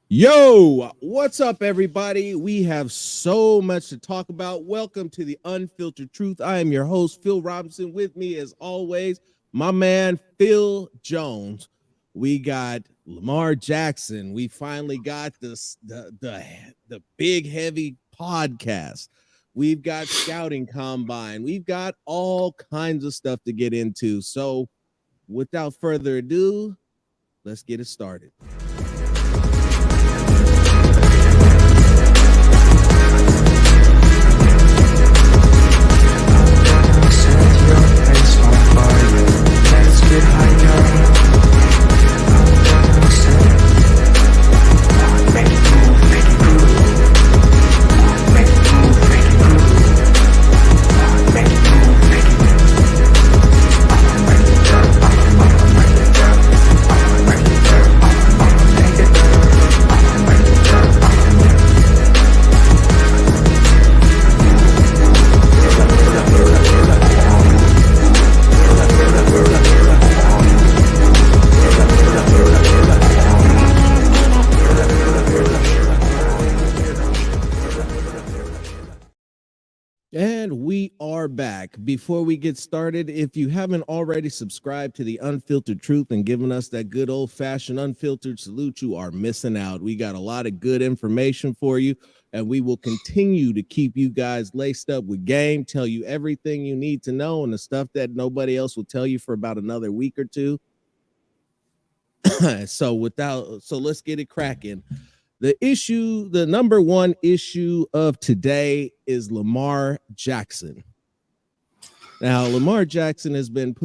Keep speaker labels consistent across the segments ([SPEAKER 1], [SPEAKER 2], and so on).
[SPEAKER 1] Yo, what's up, everybody? We have so much to talk about. Welcome to the Unfiltered Truth. I am your host, Phil Robinson. With me, as always, my man, Phil Jones. We got Lamar Jackson. We finally got the big, heavy podcast. We've got scouting combine. We've got all kinds of stuff to get into. So, without further ado, let's get it started. And we are back. Before we get started, if you haven't already subscribed to the Unfiltered Truth and given us that good old-fashioned unfiltered salute, you are missing out. We got a lot of good information for you, and we will continue to keep you guys laced up with game, tell you everything you need to know, and the stuff that nobody else will tell you for about another week or two. So let's get it cracking. The number one issue of today is Lamar Jackson. Now, Lamar Jackson has been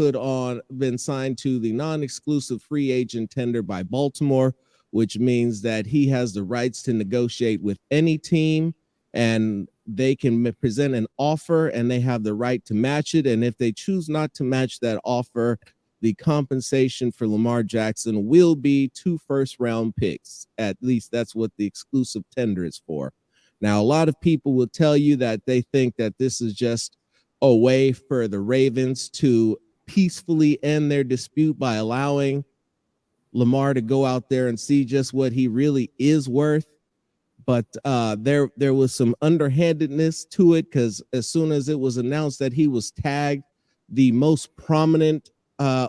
[SPEAKER 1] signed to the non-exclusive free agent tender by Baltimore, which means that he has the rights to negotiate with any team, and they can present an offer and they have the right to match it. And if they choose not to match that offer, the compensation for Lamar Jackson will be 2 first-round picks. At least that's what the exclusive tender is for. Now, a lot of people will tell you that they think that this is just a way for the Ravens to peacefully end their dispute by allowing Lamar to go out there and see just what he really is worth. But there was some underhandedness to it, because as soon as it was announced that he was tagged the most prominent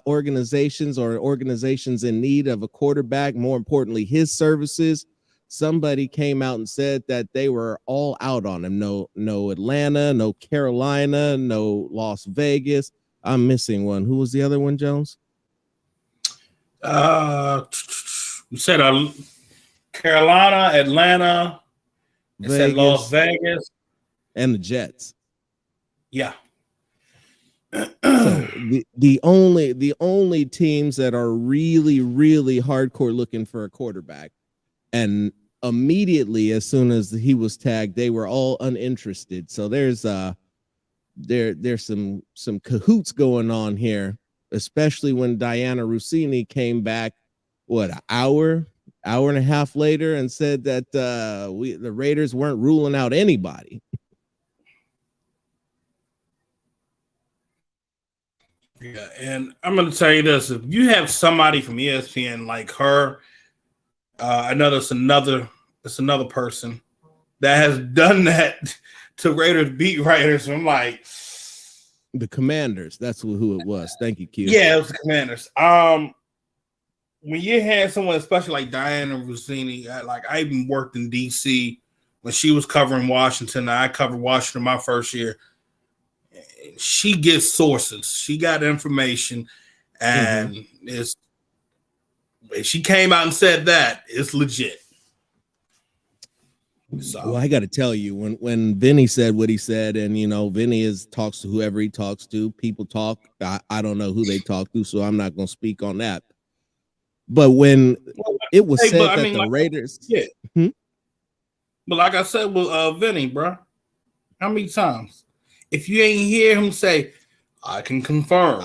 [SPEAKER 1] organizations or organizations in need of a quarterback, more importantly, his services, somebody came out and said that they were all out on him. No Atlanta, no Carolina, no Las Vegas. I'm missing one. Who was the other one, Jones?
[SPEAKER 2] You said Carolina, Atlanta, Vegas, said Las Vegas,
[SPEAKER 1] and the Jets.
[SPEAKER 2] Yeah.
[SPEAKER 1] So the only teams that are really hardcore looking for a quarterback, and immediately as soon as he was tagged, they were all uninterested. So there's some cahoots going on here, especially when Diana Rossini came back an hour and a half later and said that the Raiders weren't ruling out anybody.
[SPEAKER 2] Yeah, and I'm going to tell you this: if you have somebody from ESPN like her, I know it's another person that has done that to Raiders beat writers. I'm like,
[SPEAKER 1] the Commanders. That's who it was. Thank you, Q.
[SPEAKER 2] Yeah, it was the Commanders. When you had someone, especially like Diana Rossini, I even worked in DC when she was covering Washington. I covered Washington my first year. She gets sources. She got information, and if she came out and said that, it's legit.
[SPEAKER 1] So. Well, I got to tell you, when Vinny said what he said, and Vinny talks to whoever he talks to. People talk. I don't know who they talk to, so I'm not going to speak on that. But when it was said that the Raiders,
[SPEAKER 2] but like I said with Vinny, bro, how many times? If you ain't hear him say, I can confirm.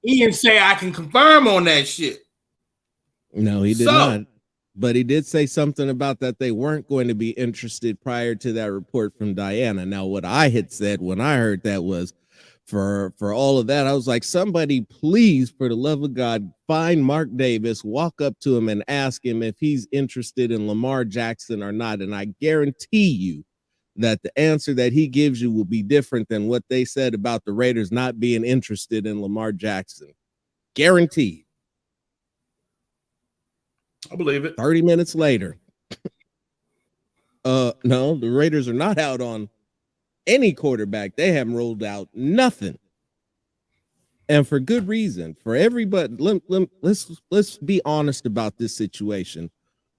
[SPEAKER 2] He didn't say I can confirm on that shit.
[SPEAKER 1] No, he did not. But he did say something about that they weren't going to be interested prior to that report from Diana. Now, what I had said when I heard that was, for all of that. I was like, somebody please, for the love of God, find Mark Davis, walk up to him and ask him if he's interested in Lamar Jackson or not. And I guarantee you that the answer that he gives you will be different than what they said about the Raiders not being interested in Lamar Jackson. Guaranteed.
[SPEAKER 2] I believe it.
[SPEAKER 1] 30 minutes later. No, the Raiders are not out on any quarterback. They haven't rolled out nothing. And for good reason. For everybody, let's be honest about this situation.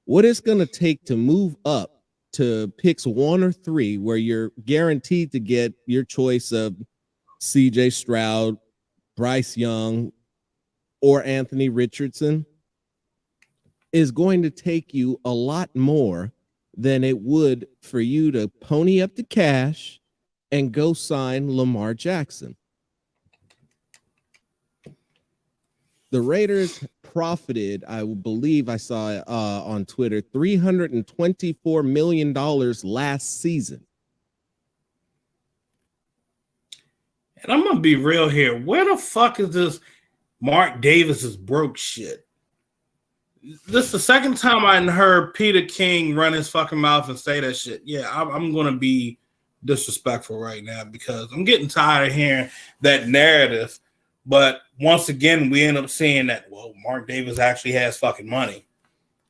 [SPEAKER 1] What it's going to take to move up to picks 1 or 3, where you're guaranteed to get your choice of CJ Stroud, Bryce Young, or Anthony Richardson, is going to take you a lot more than it would for you to pony up the cash and go sign Lamar Jackson. The Raiders profited, I believe I saw on Twitter, $324 million last season.
[SPEAKER 2] And I'm going to be real here. Where the fuck is this Mark Davis's broke shit? This is the second time I heard Peter King run his fucking mouth and say that shit. Yeah, I'm going to be disrespectful right now because I'm getting tired of hearing that narrative. But once again, we end up seeing that, well, Mark Davis actually has fucking money.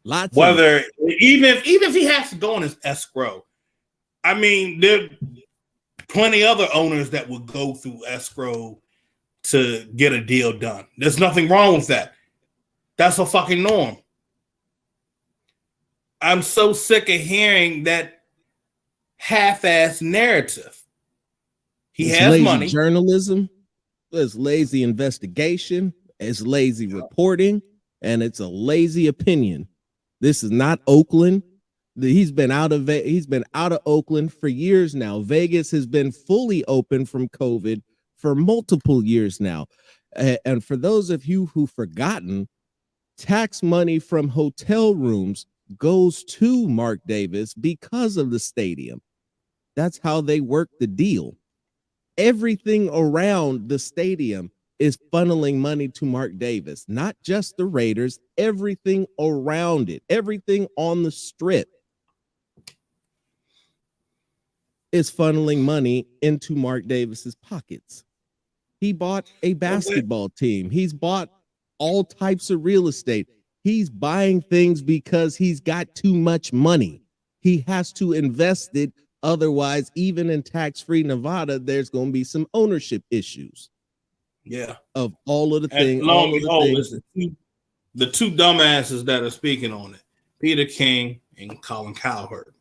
[SPEAKER 1] Lots
[SPEAKER 2] Whether
[SPEAKER 1] of
[SPEAKER 2] even if he has to go in his escrow. I mean, there are plenty other owners that would go through escrow to get a deal done. There's nothing wrong with that. That's a fucking norm. I'm so sick of hearing that half-ass narrative. He has
[SPEAKER 1] lazy
[SPEAKER 2] money.
[SPEAKER 1] Journalism, it's lazy investigation, it's lazy reporting, and it's a lazy opinion. This is not Oakland. He's been out of Oakland for years now. Vegas has been fully open from COVID for multiple years now. And for those of you who've forgotten, tax money from hotel rooms goes to Mark Davis because of the stadium. That's how they work the deal. Everything around the stadium is funneling money to Mark Davis, not just the Raiders, everything around it, everything on the strip is funneling money into Mark Davis's pockets. He bought a basketball team. He's bought all types of real estate. He's buying things because he's got too much money. He has to invest it. Otherwise, even in tax-free Nevada, there's going to be some ownership issues.
[SPEAKER 2] Yeah.
[SPEAKER 1] Of all of the things.
[SPEAKER 2] Long and behold, the two dumbasses that are speaking on it, Peter King and Colin Cowherd.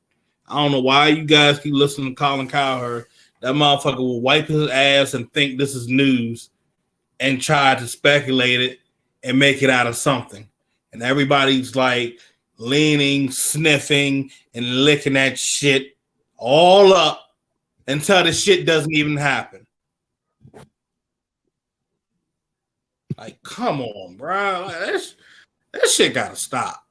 [SPEAKER 2] I don't know why you guys keep listening to Colin Cowherd. That motherfucker will wipe his ass and think this is news and try to speculate it and make it out of something. And everybody's like leaning, sniffing, and licking that shit all up until the shit doesn't even happen. Like, come on, bro. Like, that shit gotta stop.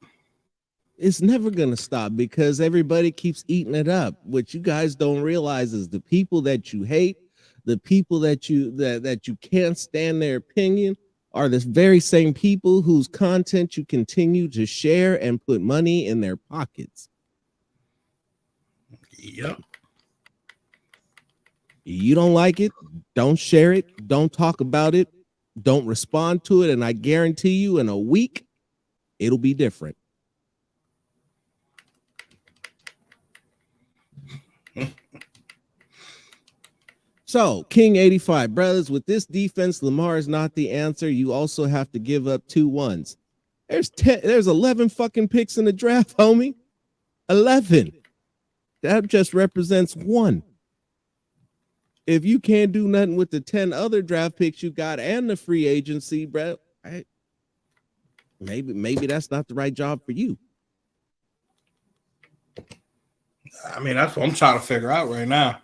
[SPEAKER 1] It's never going to stop because everybody keeps eating it up. What you guys don't realize is the people that you hate, the people that you can't stand their opinion are the very same people whose content you continue to share and put money in their pockets.
[SPEAKER 2] Yep.
[SPEAKER 1] You don't like it, don't share it, don't talk about it, don't respond to it, and I guarantee you in a week, it'll be different. So, King 85, brothers, with this defense, Lamar is not the answer. You also have to give up 2 1s. There's 11 fucking picks in the draft, homie. 11. That just represents 1. If you can't do nothing with the 10 other draft picks you got and the free agency, bro, maybe that's not the right job for you.
[SPEAKER 2] I mean, that's what I'm trying to figure out right now.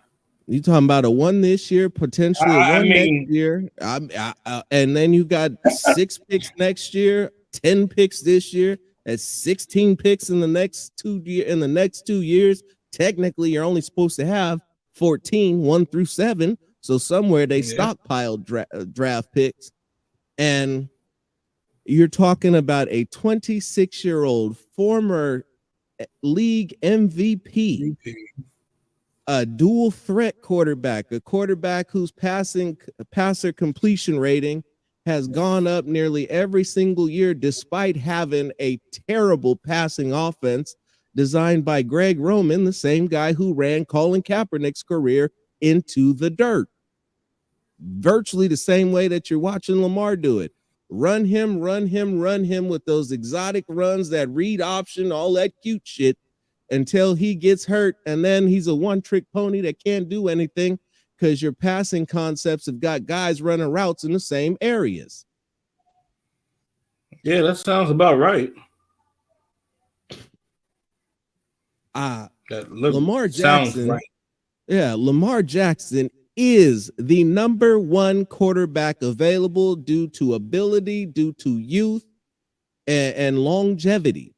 [SPEAKER 1] You talking about a 1 this year, potentially a 1 next year, and then you got 6 picks next year, 10 picks this year, that's 16 picks in the next 2 years. Technically, you're only supposed to have 14, 1 through 7. So somewhere they stockpiled draft picks, and you're talking about a 26-year-old former league MVP, a dual threat quarterback, a quarterback whose passer completion rating has gone up nearly every single year, despite having a terrible passing offense designed by Greg Roman, the same guy who ran Colin Kaepernick's career into the dirt. Virtually the same way that you're watching Lamar do it. Run him with those exotic runs, that read option, all that cute shit, until he gets hurt, and then he's a one-trick pony that can't do anything because your passing concepts have got guys running routes in the same areas.
[SPEAKER 2] Yeah, that sounds about right.
[SPEAKER 1] Lamar Jackson, right. Yeah, Lamar Jackson is the number one quarterback available due to ability, due to youth, and longevity.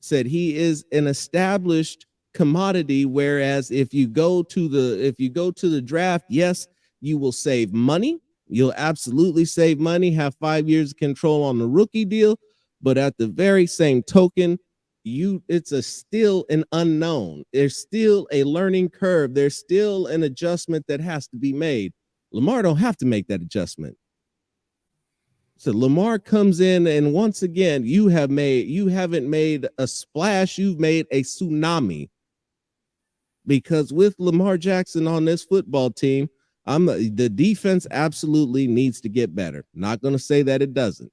[SPEAKER 1] Said he is an established commodity, whereas if you go to the draft, yes, you will save money. You'll absolutely save money, have 5 years of control on the rookie deal, but at the very same token, it's still an unknown. There's still a learning curve. There's still an adjustment that has to be made. Lamar don't have to make that adjustment. So Lamar comes in, and once again, you haven't made a splash, you've made a tsunami. Because with Lamar Jackson on this football team, the defense absolutely needs to get better. Not going to say that it doesn't,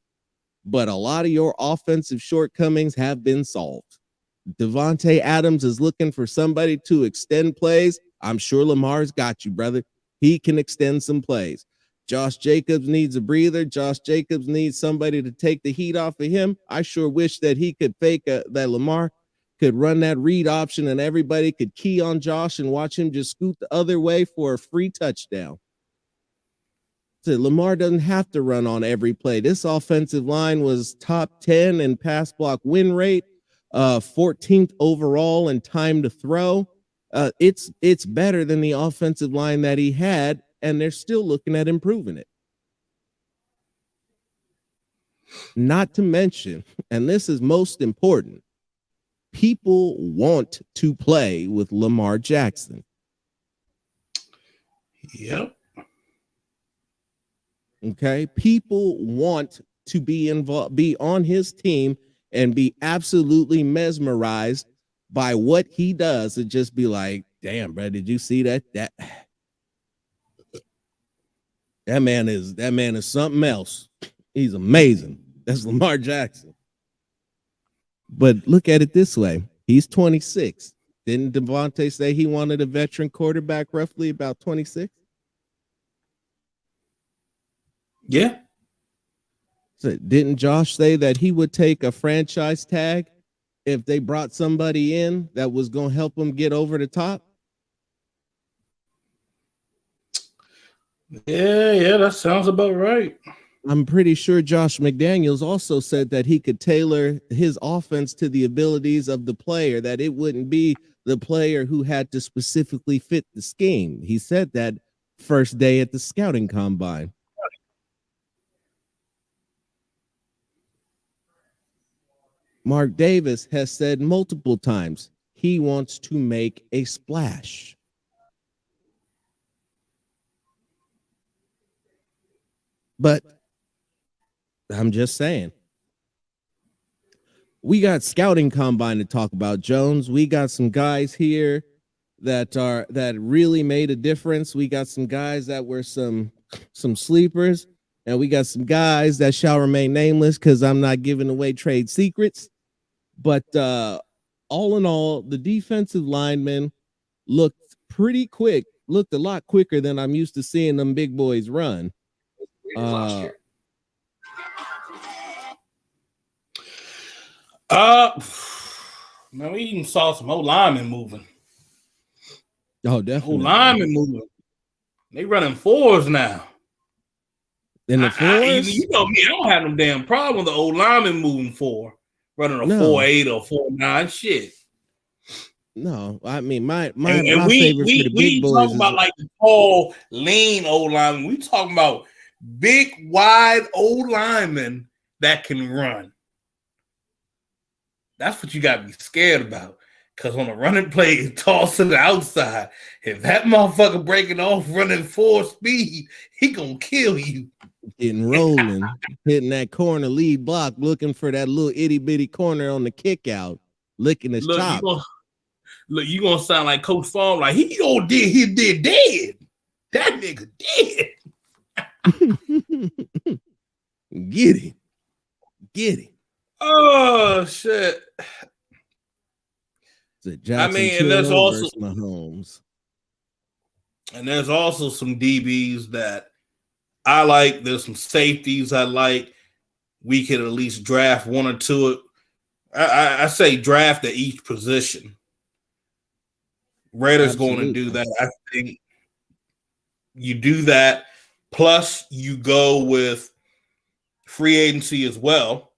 [SPEAKER 1] but a lot of your offensive shortcomings have been solved. Devontae Adams is looking for somebody to extend plays. I'm sure Lamar's got you, brother. He can extend some plays. Josh Jacobs needs a breather. Josh Jacobs needs somebody to take the heat off of him. I sure wish that he could that Lamar could run that read option and everybody could key on Josh and watch him just scoot the other way for a free touchdown. So Lamar doesn't have to run on every play. This offensive line was top 10 in pass block win rate, 14th overall in time to throw. It's better than the offensive line that he had, and they're still looking at improving it. Not to mention, and this is most important, people want to play with Lamar Jackson.
[SPEAKER 2] Yep.
[SPEAKER 1] Okay. People want to be involved, be on his team, and be absolutely mesmerized by what he does, and just be like, damn, bro, did you see that? That man is something else. He's amazing. That's Lamar Jackson. But look at it this way. He's 26. Didn't Devontae say he wanted a veteran quarterback roughly about 26?
[SPEAKER 2] Yeah.
[SPEAKER 1] So didn't Josh say that he would take a franchise tag if they brought somebody in that was going to help him get over the top?
[SPEAKER 2] Yeah, that sounds about right.
[SPEAKER 1] I'm pretty sure Josh McDaniels also said that he could tailor his offense to the abilities of the player, that it wouldn't be the player who had to specifically fit the scheme. He said that first day at the scouting combine. Mark Davis has said multiple times he wants to make a splash. But I'm just saying, we got scouting combine to talk about, Jones. We got some guys here that really made a difference. We got some guys that were some sleepers, and we got some guys that shall remain nameless because I'm not giving away trade secrets. But all in all, the defensive linemen looked pretty quick, looked a lot quicker than I'm used to seeing them big boys run.
[SPEAKER 2] Last year. Man, we even saw some old linemen moving.
[SPEAKER 1] Oh, definitely.
[SPEAKER 2] Old linemen moving. They running fours now.
[SPEAKER 1] In the fours?
[SPEAKER 2] You know me, I don't have no damn problem with the old linemen moving four. Running a 4.8 or 4.9 shit.
[SPEAKER 1] No, I mean my
[SPEAKER 2] And
[SPEAKER 1] favorite for the big
[SPEAKER 2] we
[SPEAKER 1] boys
[SPEAKER 2] talking
[SPEAKER 1] is
[SPEAKER 2] about like the tall, lean old lineman. We talking about big, wide old linemen that can run. That's what you got to be scared about. Because on a running play, toss to the outside. If that motherfucker breaking off running full speed, he gonna kill you.
[SPEAKER 1] getting rolling, hitting that corner lead block, looking for that little itty bitty corner on the kick out, licking his
[SPEAKER 2] Look,
[SPEAKER 1] chops.
[SPEAKER 2] you gonna sound like Coach Farm, like he did dead. That nigga dead.
[SPEAKER 1] Get it.
[SPEAKER 2] Oh shit.
[SPEAKER 1] Jackson,
[SPEAKER 2] I mean, and there's also
[SPEAKER 1] Mahomes.
[SPEAKER 2] And there's also some DBs that I like. There's some safeties I like. We could at least draft one or two. I say draft at each position. Raiders going to do that. I think you do that. Plus, you go with free agency as well.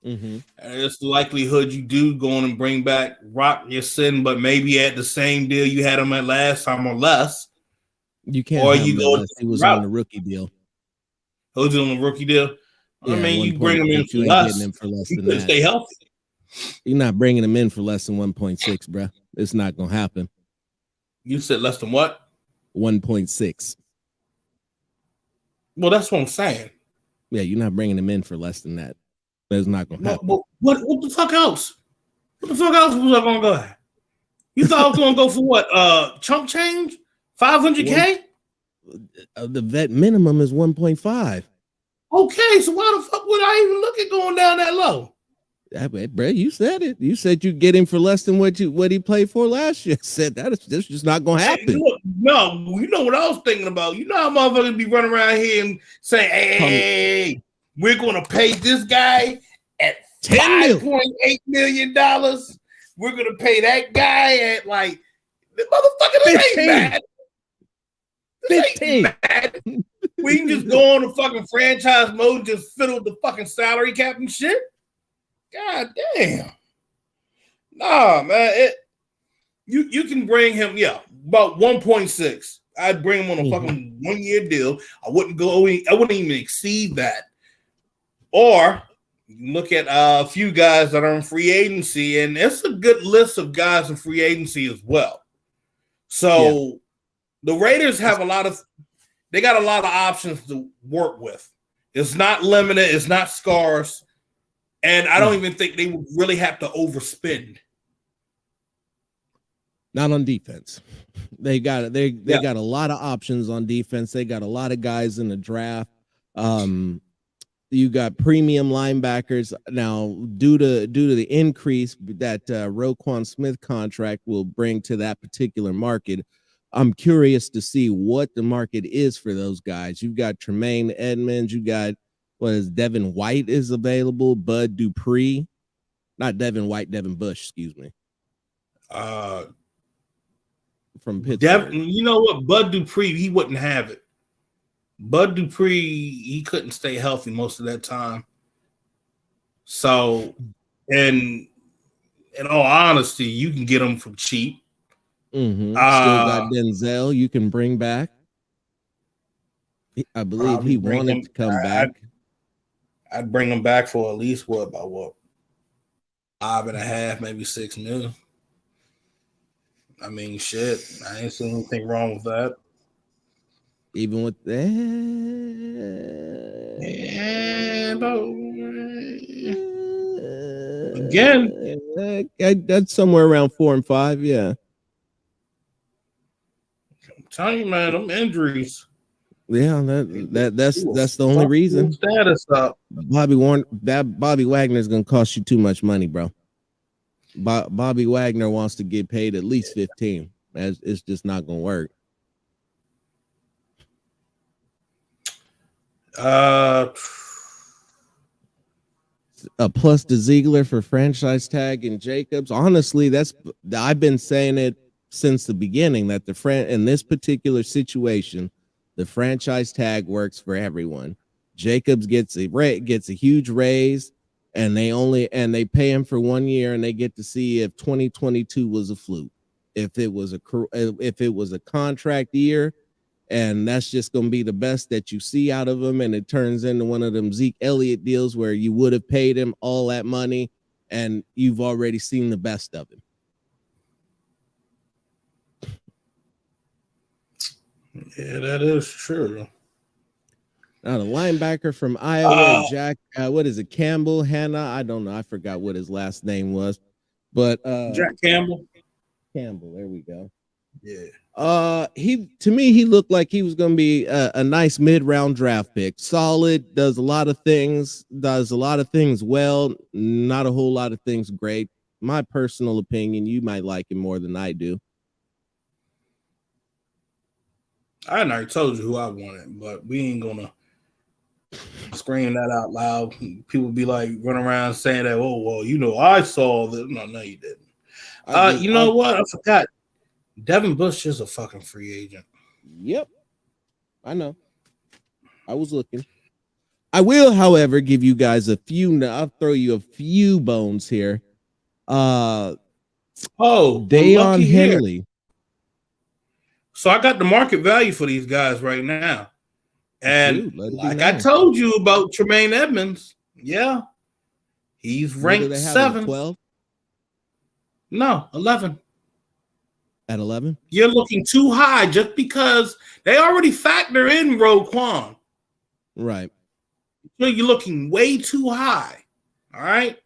[SPEAKER 1] Mm-hmm.
[SPEAKER 2] And it's the likelihood you do go on and bring back Rock Sin, but maybe at the same deal you had him at last time or less.
[SPEAKER 1] You can't. Or you go. He was on the rookie deal.
[SPEAKER 2] Who's on the rookie deal?
[SPEAKER 1] Yeah,
[SPEAKER 2] I mean, you bring him in for less. Getting him for less than that. Stay healthy.
[SPEAKER 1] You're not bringing him in for less than 1.6, bro. It's not gonna happen.
[SPEAKER 2] You said less than what?
[SPEAKER 1] 1.6.
[SPEAKER 2] Well, that's what I'm saying.
[SPEAKER 1] Yeah, you're not bringing him in for less than that. That's not gonna happen.
[SPEAKER 2] What the fuck else? What the fuck else was I gonna go at? You thought I was gonna go for what? Chunk change? 500K?
[SPEAKER 1] The vet minimum is 1.5.
[SPEAKER 2] Okay, so why the fuck would I even look at going down that low?
[SPEAKER 1] Bro, you said it. You said you get him for less than what he played for last year. I said that's just not gonna happen.
[SPEAKER 2] Hey, look, no, you know what I was thinking about. You know how motherfuckers be running around here and saying, hey, we're gonna pay this guy at $5.8 million. We're gonna pay that guy at like the motherfucker. This ain't bad. This ain't bad. We can just go on the fucking franchise mode and just fiddle the fucking salary cap and shit. God damn. Nah, man. You can bring him, about 1.6. I'd bring him on a fucking 1-year deal. I wouldn't even exceed that. Or you look at a few guys that are in free agency, and it's a good list of guys in free agency as well. So the Raiders have they got a lot of options to work with. It's not limited, it's not scarce, and I don't even think they would really have to overspend.
[SPEAKER 1] Not on defense. They got a lot of options on defense. They got a lot of guys in the draft. You got premium linebackers now due to the increase that Roquan Smith contract will bring to that particular market. I'm curious to see what the market is for those guys. You've got Tremaine Edmonds. You got Devin White is available. Bud Dupree, not Devin White, Devin Bush. Excuse me. From Pittsburgh.
[SPEAKER 2] You know what? Bud Dupree, he wouldn't have it. Bud Dupree, he couldn't stay healthy most of that time. So, and in all honesty, you can get him from cheap.
[SPEAKER 1] Still got Denzel you can bring back. I believe he wanted to come back.
[SPEAKER 2] I'd bring him back for at least what 5.5, maybe 6 million. I mean, shit. I ain't seen anything wrong with that.
[SPEAKER 1] Even with that, again, that's somewhere around 4 and 5. Yeah.
[SPEAKER 2] I'm telling you, man, them injuries.
[SPEAKER 1] Yeah, that's the only reason.
[SPEAKER 2] Status up.
[SPEAKER 1] Bobby Wagner is gonna cost you too much money, bro. Bobby Wagner wants to get paid at least 15. It's just not gonna work. Plus the Ziegler for franchise tag and Jacobs. Honestly, I've been saying it since the beginning that in this particular situation, the franchise tag works for everyone. Jacobs gets a huge raise. and they pay him for 1 year, and they get to see if 2022 was a fluke, if it was a contract year, and that's just going to be the best that you see out of him, and it turns into one of them Zeke Elliott deals where you would have paid him all that money and you've already seen the best of him.
[SPEAKER 2] Yeah, that is true.
[SPEAKER 1] Now the linebacker from Iowa, Jack, what is it, Campbell, Hannah? I don't know. I forgot what his last name was, but
[SPEAKER 2] Jack Campbell.
[SPEAKER 1] Campbell, there we go.
[SPEAKER 2] Yeah.
[SPEAKER 1] He looked like he was going to be a nice mid-round draft pick. Solid, does a lot of things well, not a whole lot of things great. My personal opinion, you might like him more than I do.
[SPEAKER 2] I already told you who I wanted, but we ain't gonna scream that out loud. People be like running around saying that, oh well, you know, I saw that. No, you didn't. You know what? I forgot. Devin Bush is a fucking free agent.
[SPEAKER 1] Yep. I know. I was looking. I will, however, give you guys I'll throw you a few bones here. Dayon Henley.
[SPEAKER 2] Here. So I got the market value for these guys right now. And like I told you about Tremaine Edmonds, yeah, he's ranked 7.
[SPEAKER 1] 12?
[SPEAKER 2] No, 11.
[SPEAKER 1] At 11?
[SPEAKER 2] You're looking too high just because they already factor in Roquan.
[SPEAKER 1] Right.
[SPEAKER 2] So you're looking way too high. All right.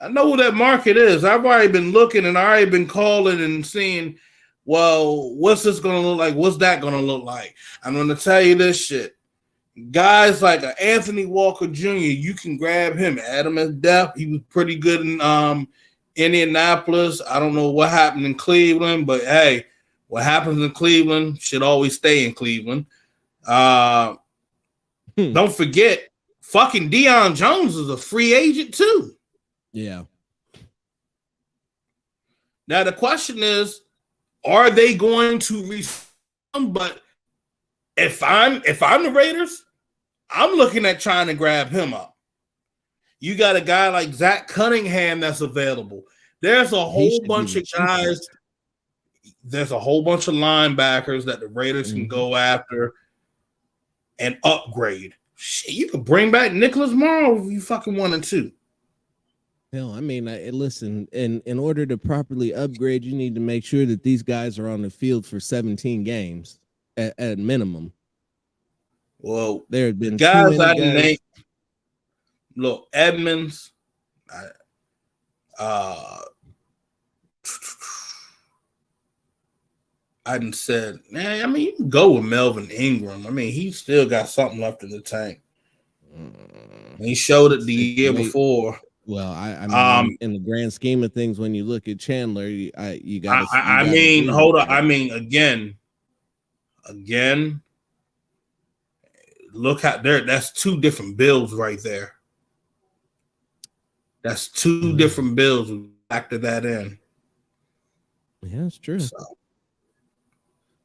[SPEAKER 2] I know what that market is. I've already been looking and already been calling and seeing, well, what's this going to look like? What's that going to look like? I'm going to tell you this shit. Guys like Anthony Walker Jr., you can grab him, add him as depth. He was pretty good in Indianapolis. I don't know what happened in Cleveland, but hey, what happens in Cleveland should always stay in Cleveland. Don't forget, fucking Deion Jones is a free agent too.
[SPEAKER 1] Yeah.
[SPEAKER 2] Now the question is, are they going to re-sign? But if I'm the Raiders, I'm looking at trying to grab him up. You got a guy like Zach Cunningham that's available. There's a whole bunch of guys. There's a whole bunch of linebackers that the Raiders can go after and upgrade. Shit, you could bring back Nicholas Morrow if you fucking wanted to.
[SPEAKER 1] Hell, I mean, listen, in order to properly upgrade, you need to make sure that these guys are on the field for 17 games at minimum.
[SPEAKER 2] Well,
[SPEAKER 1] there have been
[SPEAKER 2] guys I named. Look, Edmonds. I done said, man, I mean, you can go with Melvin Ingram. I mean, he's still got something left in the tank. He showed it the year before.
[SPEAKER 1] Well, I mean, in the grand scheme of things, when you look at Chandler, you got.
[SPEAKER 2] Hold on. I mean, again, look out there. That's 2 different bills right there. That's 2 different bills. Factor that in.
[SPEAKER 1] Yeah, that's true. So.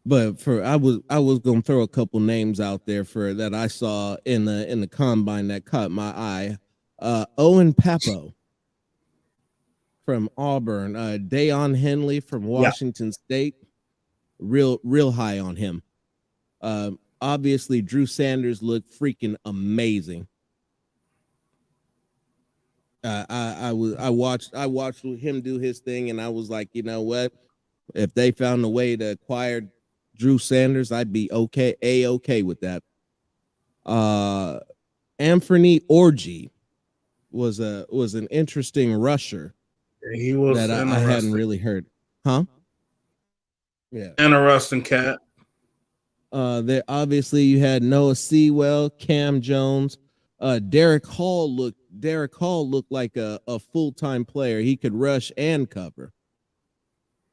[SPEAKER 1] But I was gonna throw a couple names out there for that I saw in the combine that caught my eye. Owen Papo from Auburn, Dayon Henley from Washington State, real high on him. Obviously, Drew Sanders looked freaking amazing. I watched him do his thing, and I was like, you know what? If they found a way to acquire Drew Sanders, I'd be okay with that. Anthony Orji was an interesting rusher.
[SPEAKER 2] He was
[SPEAKER 1] that I hadn't really heard. Huh? Yeah.
[SPEAKER 2] Interesting cat.
[SPEAKER 1] There obviously you had Noah Sewell, Cam Jones, Derek Hall looked like a full-time player. He could rush and cover.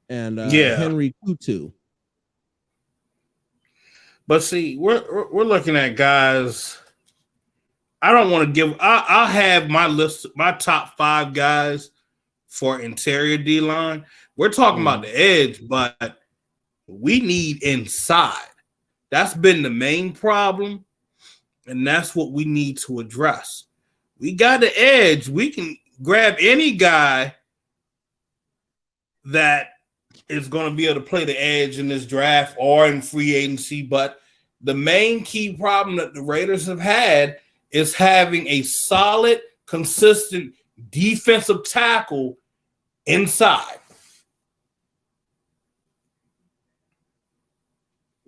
[SPEAKER 1] And Henry Tutu.
[SPEAKER 2] But see, we're looking at guys. I don't want to give. I'll have my list, my top 5 guys for interior D line. We're talking about the edge, but we need inside. That's been the main problem, and that's what we need to address. We got the edge. We can grab any guy that is going to be able to play the edge in this draft or in free agency. But the main key problem that the Raiders have had is having a solid, consistent defensive tackle inside.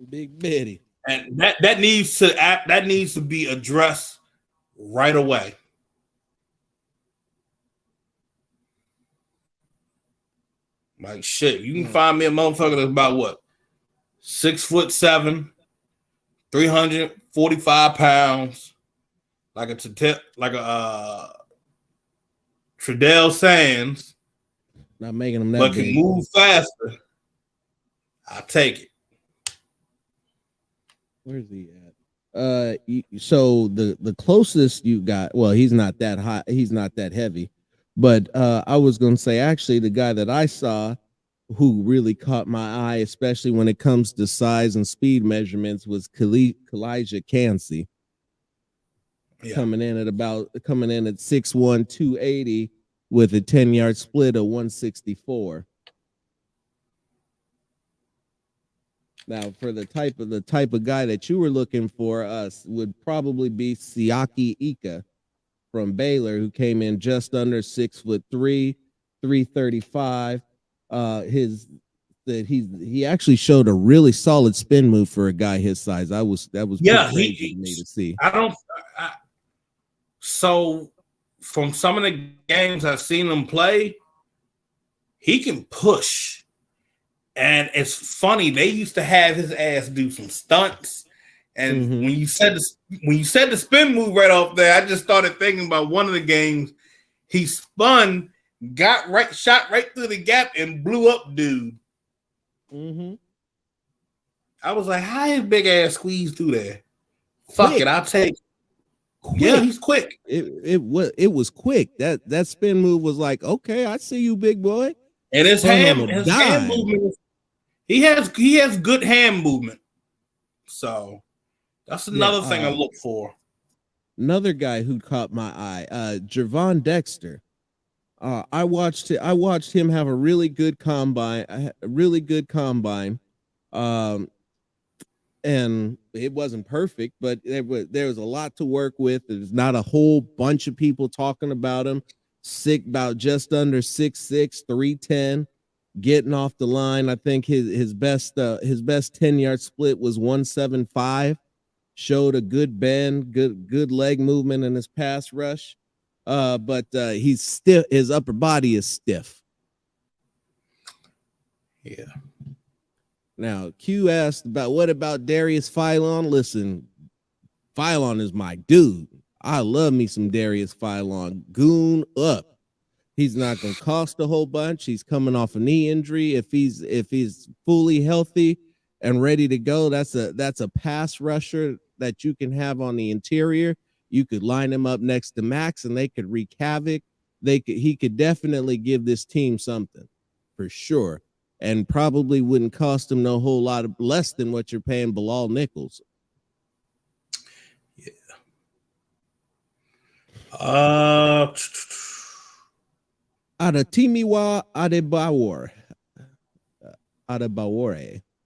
[SPEAKER 1] Big Betty.
[SPEAKER 2] And that needs to be addressed right away. Like shit, you can find me a motherfucker that's about what? 6'7", 345 pounds, like a Treadell Sands.
[SPEAKER 1] Not making them that
[SPEAKER 2] but
[SPEAKER 1] big.
[SPEAKER 2] Can move faster. I'll take it.
[SPEAKER 1] Where's he at? So the closest you got, well, he's not that high, he's not that heavy, but I was gonna say actually the guy that I saw who really caught my eye, especially when it comes to size and speed measurements, was Kalijah Cansey. Yeah. Coming in at 6'1", 280 with a 10-yard split of 164. Now, for the type of guy that you were looking for, us would probably be Siaki Ika from Baylor, who came in just under 6'3", 335. He actually showed a really solid spin move for a guy his size. That was crazy to me to see.
[SPEAKER 2] So from some of the games I've seen him play, he can push. And it's funny, they used to have his ass do some stunts. And when you said the spin move right off there, I just started thinking about one of the games. He spun, shot right through the gap, and blew up dude. I was like, how his big ass squeezed through there? Fuck it, I'll take it. Yeah, he's quick.
[SPEAKER 1] It was quick. That spin move was like, okay, I see you, big boy.
[SPEAKER 2] And his hand movement. He has good hand movement. So that's another thing I look for.
[SPEAKER 1] Another guy who caught my eye, Javon Dexter. I watched him have a really good combine. And it wasn't perfect, but there was a lot to work with. There's not a whole bunch of people talking about him. About just under 6'6", 310, getting off the line. I think his best 10-yard split was 175. Showed a good bend, good leg movement in his pass rush. But he's stiff. His upper body is stiff.
[SPEAKER 2] Yeah.
[SPEAKER 1] Now, Q asked what about Darius Philon? Listen, Philon is my dude. I love me some Darius Philon. Goon up. He's not going to cost a whole bunch. He's coming off a knee injury. If he's fully healthy and ready to go, that's a pass rusher that you can have on the interior. You could line him up next to Max, and they could wreak havoc. He could definitely give this team something for sure, and probably wouldn't cost him no whole lot of less than what you're paying Bilal Nichols.
[SPEAKER 2] Yeah.
[SPEAKER 1] Adatimiwa Adebawore.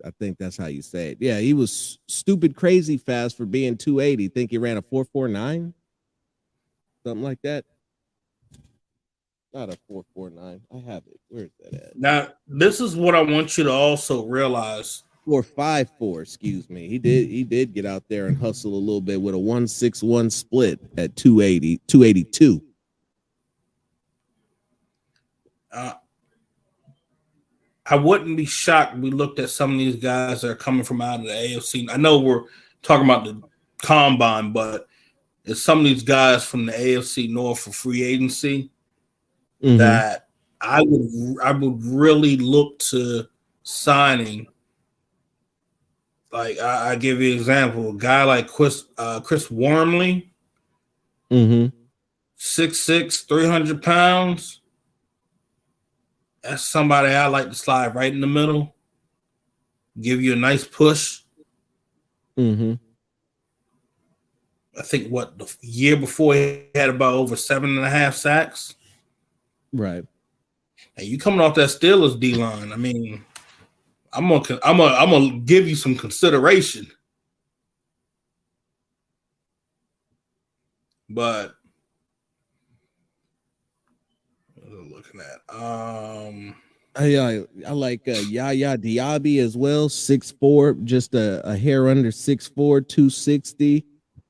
[SPEAKER 1] I think that's how you say it. Yeah, he was stupid crazy fast for being 280. Think he ran a 4.49? Something like that. Not a 4.49. I have it. Where's that at?
[SPEAKER 2] Now, this is what I want you to also realize.
[SPEAKER 1] 4.54, excuse me. He did get out there and hustle a little bit with a 161 split at 282.
[SPEAKER 2] I wouldn't be shocked if we looked at some of these guys that are coming from out of the AFC. I know we're talking about the combine, but it's some of these guys from the AFC North for free agency that I would really look to signing. Like I give you an example, a guy like Chris Wormley, 6'6", 300 pounds. That's somebody I like to slide right in the middle, give you a nice push. I think the year before he had about over 7.5 sacks.
[SPEAKER 1] Right.
[SPEAKER 2] And you coming off that Steelers D line. I mean, I'm gonna give you some consideration. But what am I looking at?
[SPEAKER 1] I like Yaya Diaby as well, 6'4", just a hair under 6'4", 260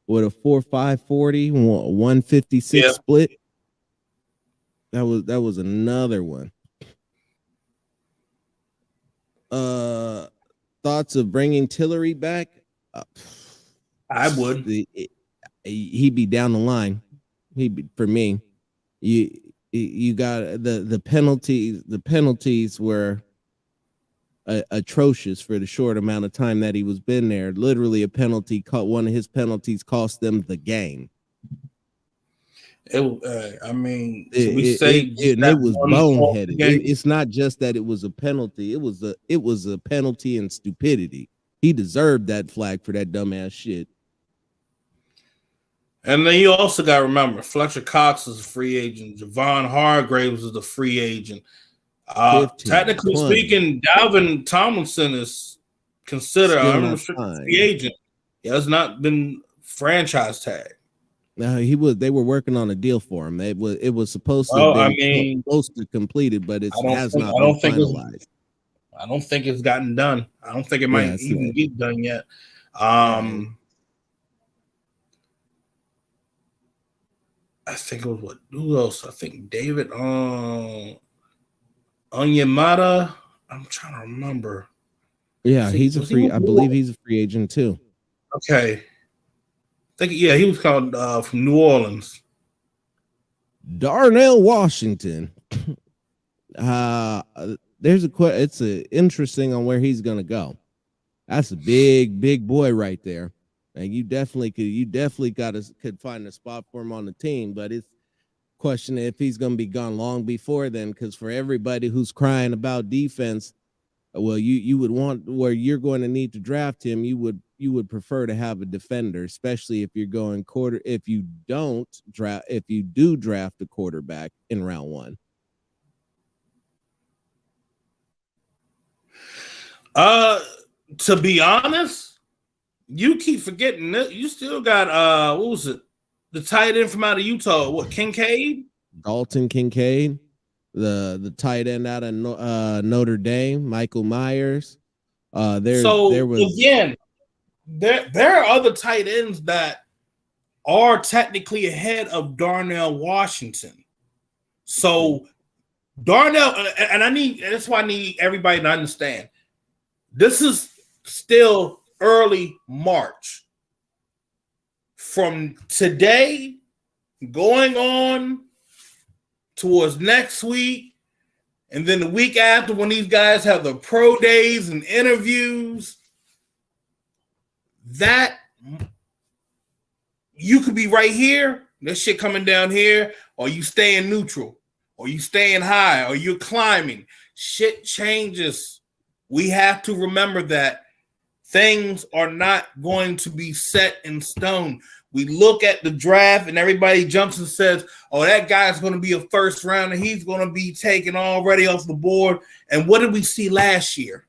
[SPEAKER 1] with a 4.5 40, 156 split. That was another one. Thoughts of bringing Tillery back?
[SPEAKER 2] I would.
[SPEAKER 1] He'd be down the line. For me. You got the penalties. The penalties were atrocious for the short amount of time that he was been there. Literally, one of his penalties cost them the game.
[SPEAKER 2] It was
[SPEAKER 1] boneheaded. It's not just that it was a penalty. It was a penalty and stupidity. He deserved that flag for that dumbass shit.
[SPEAKER 2] And then you also got to remember, Fletcher Cox is a free agent. Javon Hargraves is a free agent. Technically speaking, Dalvin Tomlinson is considered an unrestricted free agent. He has not been franchise tagged.
[SPEAKER 1] No, they were working on a deal for him. It was supposed to have been close to completed, but it has not been finalized.
[SPEAKER 2] I don't think it's gotten done. I don't think it might even get done yet. I think it was who else? I think David Onyemata. I'm trying to remember.
[SPEAKER 1] Yeah, I believe he's a free agent too.
[SPEAKER 2] Okay. He was called from New Orleans.
[SPEAKER 1] Darnell Washington. It's interesting on where he's gonna go. That's a big boy right there. And you definitely could find a spot for him on the team, but it's question if he's gonna be gone long before then, because for everybody who's crying about defense, well, you would want where you're going to need to draft him, you would prefer to have a defender, especially if you're going if you do draft a quarterback in round 1.
[SPEAKER 2] To be honest, you keep forgetting that you still got what was it? The tight end from out of Utah, what, Kincaid?
[SPEAKER 1] Dalton Kincaid, the tight end out of Notre Dame, Michael Myers. There
[SPEAKER 2] are other tight ends that are technically ahead of Darnell Washington. So Darnell, and that's why I need everybody to understand. This is still early March. From today going on towards next week, and then the week after when these guys have the pro days and interviews, that you could be right here, this shit coming down here, or you staying neutral, or you staying high, or you're climbing. Shit changes. We have to remember that things are not going to be set in stone. We look at the draft and everybody jumps and says, oh, that guy's going to be a first round and he's going to be taken already off the board. And what did we see last year?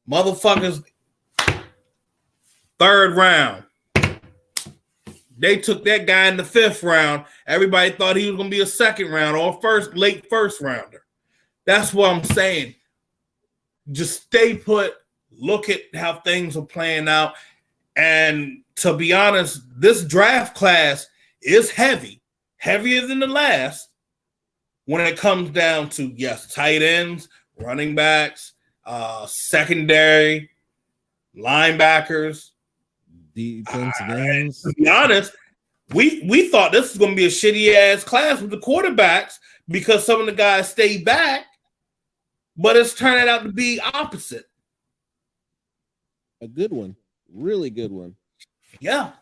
[SPEAKER 2] Motherfuckers, 3rd round. They took that guy in the 5th round. Everybody thought he was going to be a 2nd round or late first rounder. That's what I'm saying. Just stay put. Look at how things are playing out. And to be honest, this draft class is heavier than the last when it comes down to, yes, tight ends, running backs, secondary, linebackers,
[SPEAKER 1] defensive ends.
[SPEAKER 2] To be honest, we thought this was going to be a shitty-ass class with the quarterbacks because some of the guys stayed back, but it's turning out to be opposite.
[SPEAKER 1] A good one. Really good one.
[SPEAKER 2] Yeah.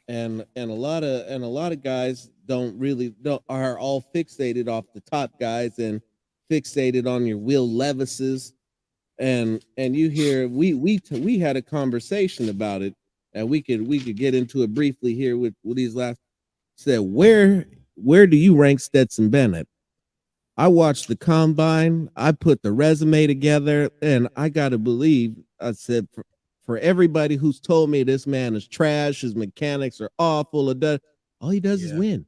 [SPEAKER 1] And a lot of guys are all fixated off the top guys and fixated on your Will Levises. And you hear we had a conversation about it and we could get into it briefly here with these last. Said where do you rank Stetson Bennett? I watched the combine. I put the resume together, and I gotta believe. I said for everybody who's told me this man is trash, his mechanics are awful, all he does is win.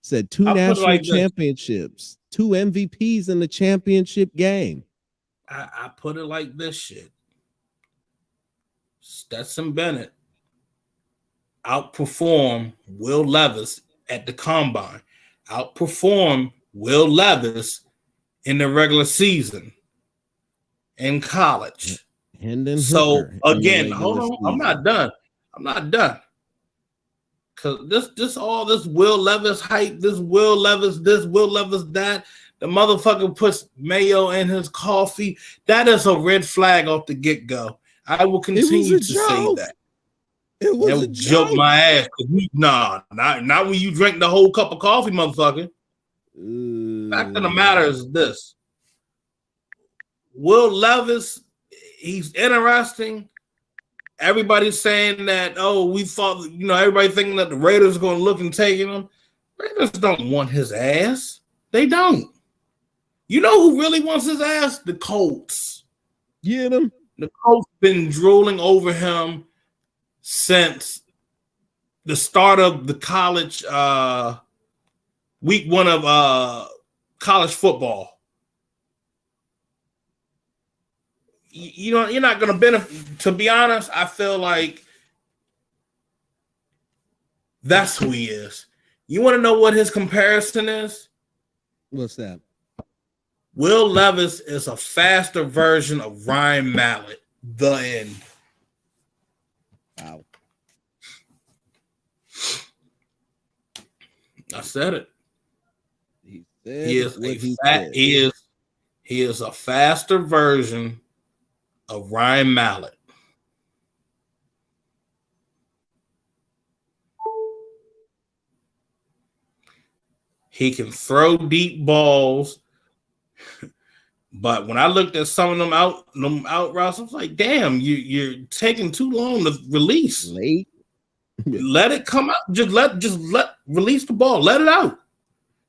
[SPEAKER 1] Said 2 national championships, 2 MVPs in the championship game.
[SPEAKER 2] I put it like this shit. Stetson Bennett outperformed Will Levis at the combine, outperformed Will Levis in the regular season in college.
[SPEAKER 1] Hendon
[SPEAKER 2] so
[SPEAKER 1] Hooker
[SPEAKER 2] again, hold on, I'm not done. Cause this all this Will Levis hype, this Will Levis that, the motherfucker puts mayo in his coffee. That is a red flag off the get-go. I will continue to say that.
[SPEAKER 1] It was a joke.
[SPEAKER 2] My ass. Not when you drink the whole cup of coffee, motherfucker. Fact of the matter is this. Will Levis, he's interesting. Everybody's saying that, we thought, everybody thinking that the Raiders are going to look and take him. Raiders don't want his ass. They don't. You know who really wants his ass? The Colts.
[SPEAKER 1] Get him.
[SPEAKER 2] The Colts been drooling over him since the start of the college week 1 of college football. You're not going to benefit. To be honest, I feel like that's who he is. You want to know what his comparison is?
[SPEAKER 1] What's that?
[SPEAKER 2] Will Levis is a faster version of Ryan Mallett. The end.
[SPEAKER 1] Wow.
[SPEAKER 2] I said it.
[SPEAKER 1] He said
[SPEAKER 2] he is a faster version of Ryan Mallett. He can throw deep balls, but when I looked at some of them out routes, I was like, "Damn, you're taking too long to release.
[SPEAKER 1] Late.
[SPEAKER 2] Let it come out. Just let release the ball. Let it out.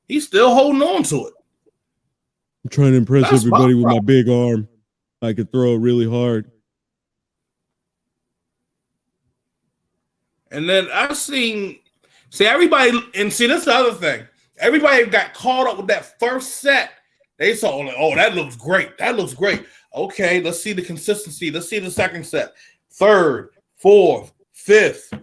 [SPEAKER 2] He's still holding on to it.
[SPEAKER 1] I'm trying to impress everybody with my big arm. I could throw it really hard."
[SPEAKER 2] And then I've seen everybody, and see, that's the other thing. Everybody got caught up with that first set. They saw, oh, that looks great. That looks great. Okay, let's see the consistency. Let's see the second set. Third, fourth, fifth.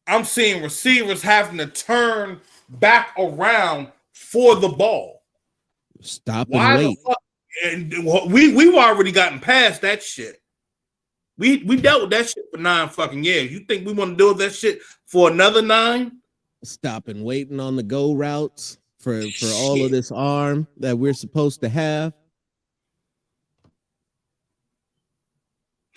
[SPEAKER 2] I'm seeing receivers having to turn back around for the ball.
[SPEAKER 1] Stop and wait.
[SPEAKER 2] And we've already gotten past that shit. We dealt with that shit for 9 fucking years. You think we want to deal with that shit for another 9?
[SPEAKER 1] Stop and waiting on the go routes for all of this arm that we're supposed to have.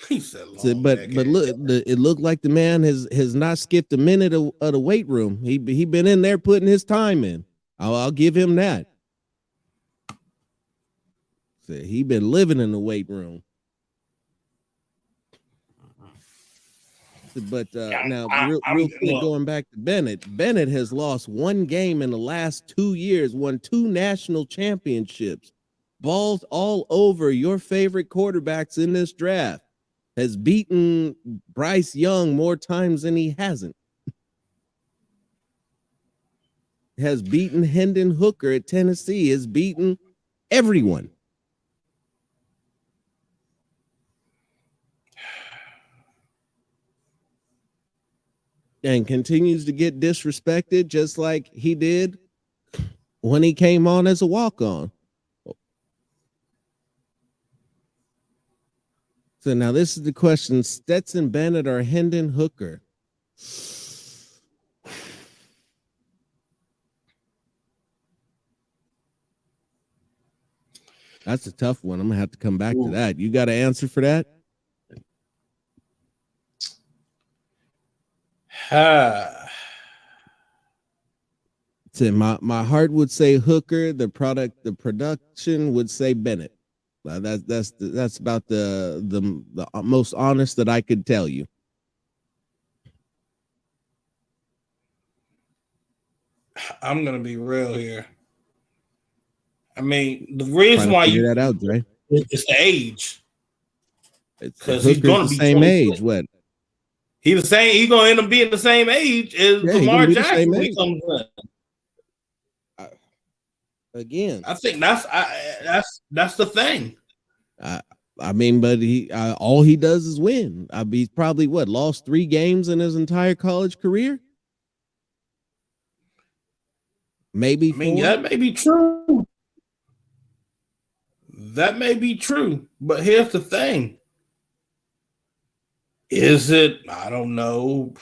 [SPEAKER 2] He said,
[SPEAKER 1] but look, it looked like the man has not skipped a minute of the weight room. He been in there putting his time in. I'll give him that. So he been living in the weight room. But now, real quick, going back to Bennett. Bennett has lost 1 game in the last 2 years, won 2 national championships, balls all over your favorite quarterbacks in this draft, has beaten Bryce Young more times than he hasn't, has beaten Hendon Hooker at Tennessee, has beaten everyone. And continues to get disrespected just like he did when he came on as a walk-on. So now this is the question: Stetson Bennett or Hendon Hooker? That's a tough one. I'm gonna have to come back to that. You got an answer for that? So my heart would say Hooker. The production would say Bennett. That's about the most honest that I could tell you.
[SPEAKER 2] I'm gonna be real here. I mean, the reason
[SPEAKER 1] Trying to
[SPEAKER 2] why
[SPEAKER 1] figure
[SPEAKER 2] you
[SPEAKER 1] that out, Dre.
[SPEAKER 2] it's the age,
[SPEAKER 1] It's
[SPEAKER 2] because he's
[SPEAKER 1] Hooker's
[SPEAKER 2] gonna
[SPEAKER 1] the
[SPEAKER 2] be
[SPEAKER 1] same
[SPEAKER 2] 26.
[SPEAKER 1] age. What?
[SPEAKER 2] He the same. He's gonna end up being the same age as
[SPEAKER 1] Yeah, he's gonna
[SPEAKER 2] Lamar
[SPEAKER 1] be the
[SPEAKER 2] Jackson
[SPEAKER 1] same
[SPEAKER 2] when he
[SPEAKER 1] age.
[SPEAKER 2] comes in.
[SPEAKER 1] Again,
[SPEAKER 2] I think that's the thing.
[SPEAKER 1] I mean, but he all he does is win. He's probably lost 3 games in his entire college career, maybe
[SPEAKER 2] I mean,
[SPEAKER 1] 4.
[SPEAKER 2] that may be true. That may be true. But here's the thing. Is it? I don't know.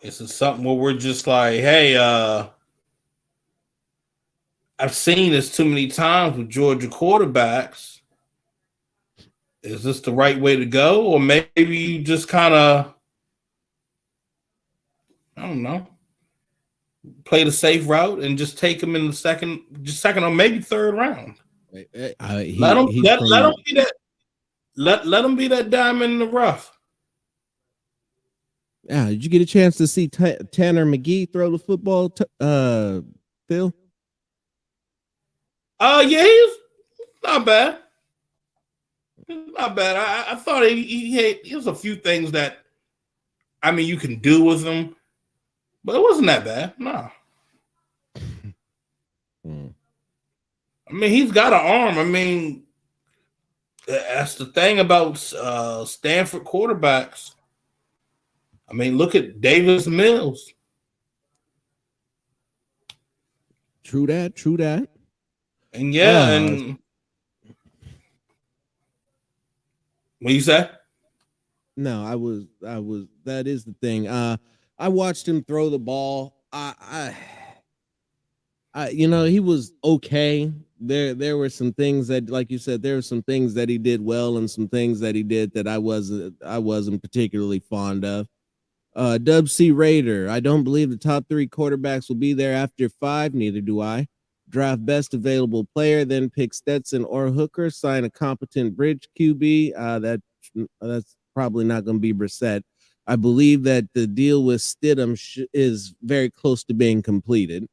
[SPEAKER 2] Is it something where we're just like, hey, I've seen this too many times with Georgia quarterbacks. Is this the right way to go? Or maybe you just kind of, I don't know, play the safe route and just take him in the second or maybe third round. Let him
[SPEAKER 1] He's
[SPEAKER 2] let,
[SPEAKER 1] from.
[SPEAKER 2] let him be that let him be that diamond in the rough.
[SPEAKER 1] Yeah, did you get a chance to see Tanner McGee throw the football? Phil?
[SPEAKER 2] Yeah, he's not bad. Not bad. I thought he was a few things that I mean you can do with him, but it wasn't that bad. No. I mean, he's got an arm. I mean, that's the thing about Stanford quarterbacks. I mean, look at Davis Mills.
[SPEAKER 1] True that.
[SPEAKER 2] And yeah, and what you say?
[SPEAKER 1] No, I was that is the thing. I watched him throw the ball. He was okay. There were some things that, like you said, there were some things that he did well and some things that he did that I wasn't particularly fond of. Dub C Raider, I don't believe the top 3 quarterbacks will be there after 5. Neither do I. Draft best available player, then pick Stetson or Hooker. Sign a competent bridge QB. That's probably not going to be Brissett. I believe that the deal with Stidham is very close to being completed.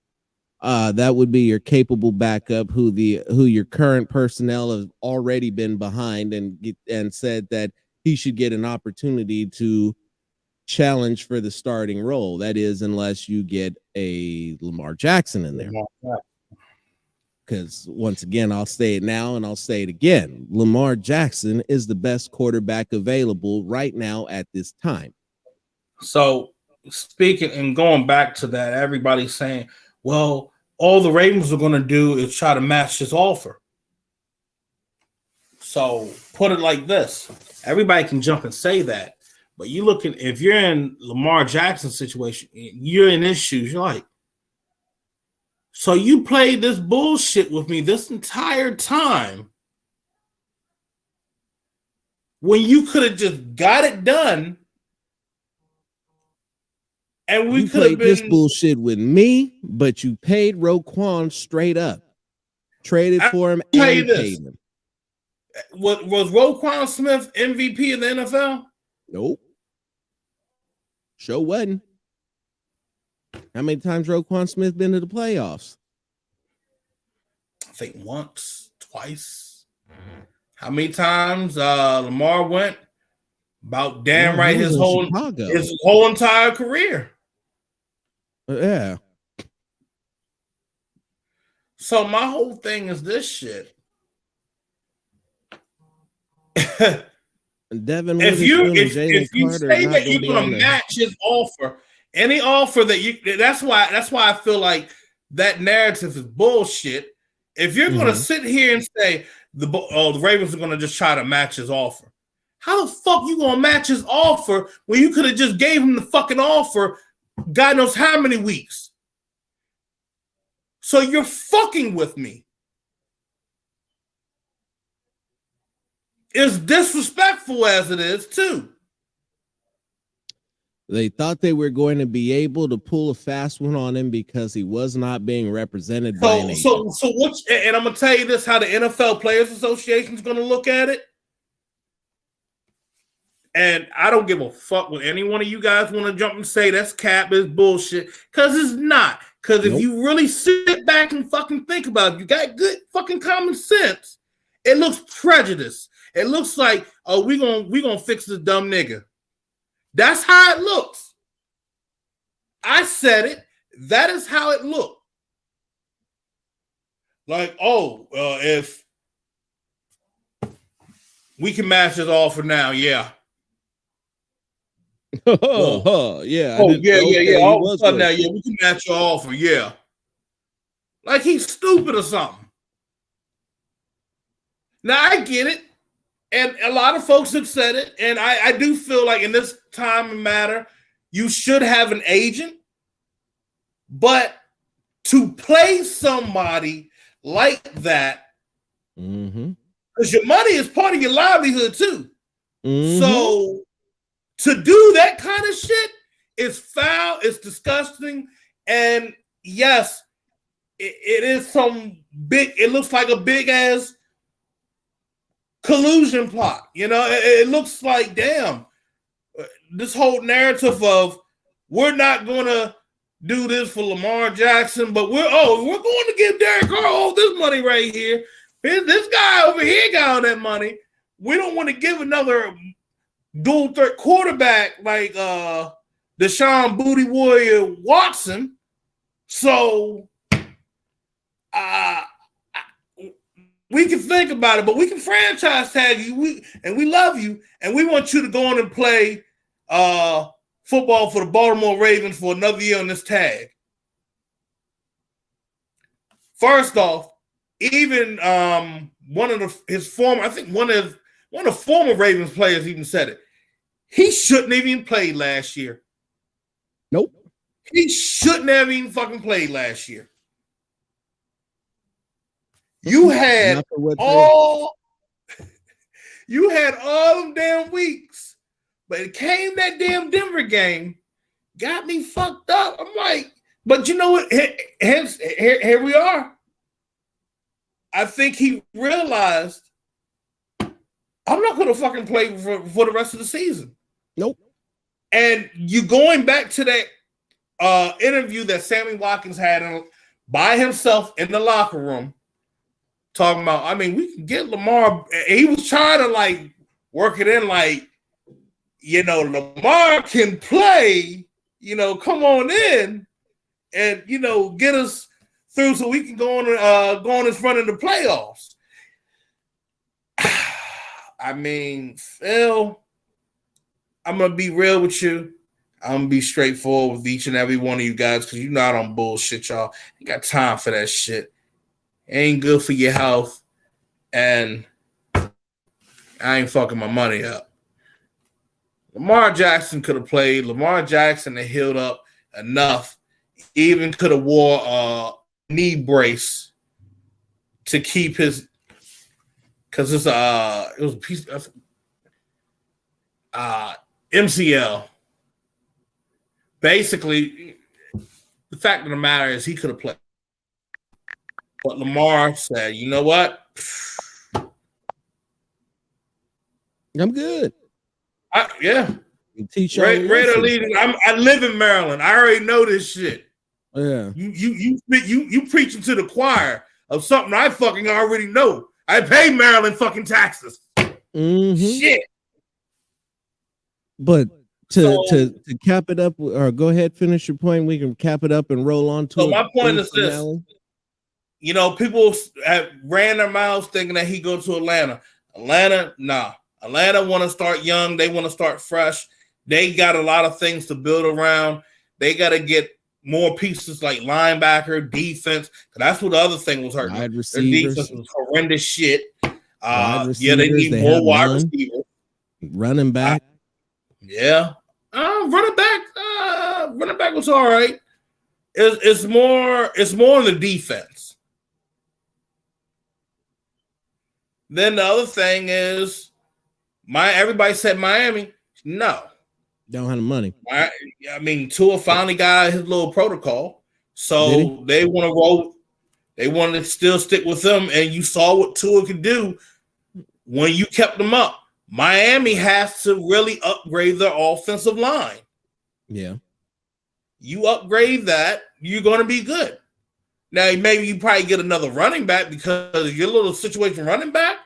[SPEAKER 1] That would be your capable backup, who your current personnel have already been behind and said that he should get an opportunity to challenge for the starting role. That is, unless you get a Lamar Jackson in there. Because once again, I'll say it now and I'll say it again. Lamar Jackson is the best quarterback available right now at this time.
[SPEAKER 2] So speaking and going back to that, everybody's saying, well, all the Ravens are going to do is try to match his offer. So put it like this. Everybody can jump and say that. But you looking, if you're in Lamar Jackson's situation, you're in his shoes, you're like, so you played this bullshit with me this entire time when you could have just got it done, and we could have been
[SPEAKER 1] this bullshit with me, but you paid Roquan straight up, traded for him, and paid him.
[SPEAKER 2] Was Roquan Smith MVP of the NFL?
[SPEAKER 1] Nope. Sure wasn't. How many times Roquan Smith been to the playoffs?
[SPEAKER 2] I think once, twice. How many times Lamar went? About damn right his whole entire career.
[SPEAKER 1] Yeah.
[SPEAKER 2] So my whole thing is this shit.
[SPEAKER 1] Devin,
[SPEAKER 2] if you say that you're going to match his offer, any offer that you, that's why I feel like that narrative is bullshit. If you're going to sit here and say the Ravens are going to just try to match his offer, how the fuck you going to match his offer when you could have just gave him the fucking offer God knows how many weeks? So you're fucking with me. It's disrespectful as it is too.
[SPEAKER 1] They thought they were going to be able to pull a fast one on him because he was not being represented by an agent.
[SPEAKER 2] So what's, and I'm gonna tell you this: how the NFL Players Association is gonna look at it. And I don't give a fuck what any one of you guys want to jump and say that's cap, is bullshit, because it's not. Because if you really sit back and fucking think about it, you got good fucking common sense. It looks prejudice. It looks like, oh, we gonna fix this dumb nigga. That's how it looks. I said it. That is how it looked. Like, if we can match this all for now, yeah.
[SPEAKER 1] Yeah.
[SPEAKER 2] Yeah. All of a sudden now, yeah, we can match your offer, yeah. Like he's stupid or something. Now I get it, and a lot of folks have said it, and I do feel like in this time and matter, you should have an agent, but to play somebody like that, because your money is part of your livelihood too. So to do that kind of shit is foul, it's disgusting, and yes, it is some big, it looks like a big ass collusion plot. You know, it looks like, damn, this whole narrative of we're not gonna do this for Lamar Jackson, but we're going to give Derek Carr all this money right here. This guy over here got all that money. We don't want to give another dual threat quarterback like Deshaun Booty Warrior Watson. So we can think about it, but we can franchise tag you. We love you, and we want you to go on and play football for the Baltimore Ravens for another year on this tag. First off, even one of the former Ravens players even said it. He shouldn't have even played last year.
[SPEAKER 1] Nope.
[SPEAKER 2] He shouldn't have even fucking played last year. You had all them damn weeks, but it came that damn Denver game, got me fucked up. I'm like, but you know what? Here we are. I think he realized I'm not going to fucking play for the rest of the season.
[SPEAKER 1] Nope.
[SPEAKER 2] And you going back to that interview that Sammy Watkins had by himself in the locker room, talking about, I mean, we can get Lamar. He was trying to like work it in, like, you know, Lamar can play, you know, come on in and, you know, get us through so we can go on his run in the playoffs. I mean, Phil, I'm going to be real with you. I'm going to be straightforward with each and every one of you guys because you're not on bullshit, y'all. You got time for that shit. It ain't good for your health, and I ain't fucking my money up. Lamar Jackson could have played. Lamar Jackson had healed up enough. Even could have wore a knee brace to keep his, because it was a piece of MCL. Basically, the fact of the matter is he could have played. But Lamar said, you know what?
[SPEAKER 1] I'm good.
[SPEAKER 2] Yeah.
[SPEAKER 1] Teach
[SPEAKER 2] Raider leading. I live in Maryland. I already know this shit.
[SPEAKER 1] Yeah.
[SPEAKER 2] You preaching to the choir of something I fucking already know. I pay Maryland fucking taxes. Shit.
[SPEAKER 1] But to cap it up, or go ahead, finish your point. We can cap it up and roll on to.
[SPEAKER 2] So my point is this. You know, people have ran their mouths thinking that he go to Atlanta. Atlanta, nah. Atlanta want to start young. They want to start fresh. They got a lot of things to build around. They got to get more pieces like linebacker, defense. That's what the other thing was hurting.
[SPEAKER 1] Wide receivers.
[SPEAKER 2] Their defense was horrendous shit.
[SPEAKER 1] Yeah,
[SPEAKER 2] they need more wide receivers.
[SPEAKER 1] Running back.
[SPEAKER 2] Running back was all right. It's more in the defense. Then the other thing is, everybody said Miami. No,
[SPEAKER 1] Don't have the money.
[SPEAKER 2] I mean, Tua finally got his little protocol, so they want to roll. They want to still stick with them, and you saw what Tua could do when you kept them up. Miami has to really upgrade their offensive line.
[SPEAKER 1] Yeah.
[SPEAKER 2] You upgrade that, you're going to be good. Now, maybe you probably get another running back because your little situation running back,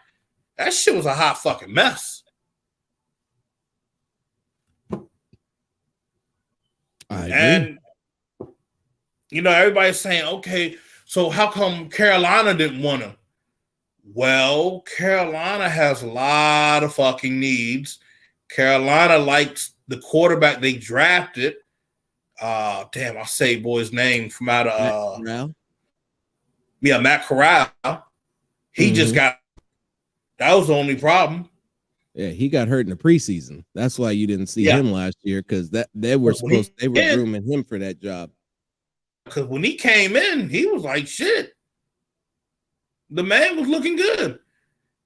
[SPEAKER 2] that shit was a hot fucking mess. And, you know, everybody's saying, okay, so how come Carolina didn't want him? Well, Carolina has a lot of fucking needs. Carolina likes the quarterback they drafted. Damn, I'll say boy's name from out of Matt Corral. He just got, that was the only problem.
[SPEAKER 1] Yeah, he got hurt in the preseason. That's why you didn't see him last year, because they were grooming him for that job.
[SPEAKER 2] Because when he came in, he was like shit. The man was looking good.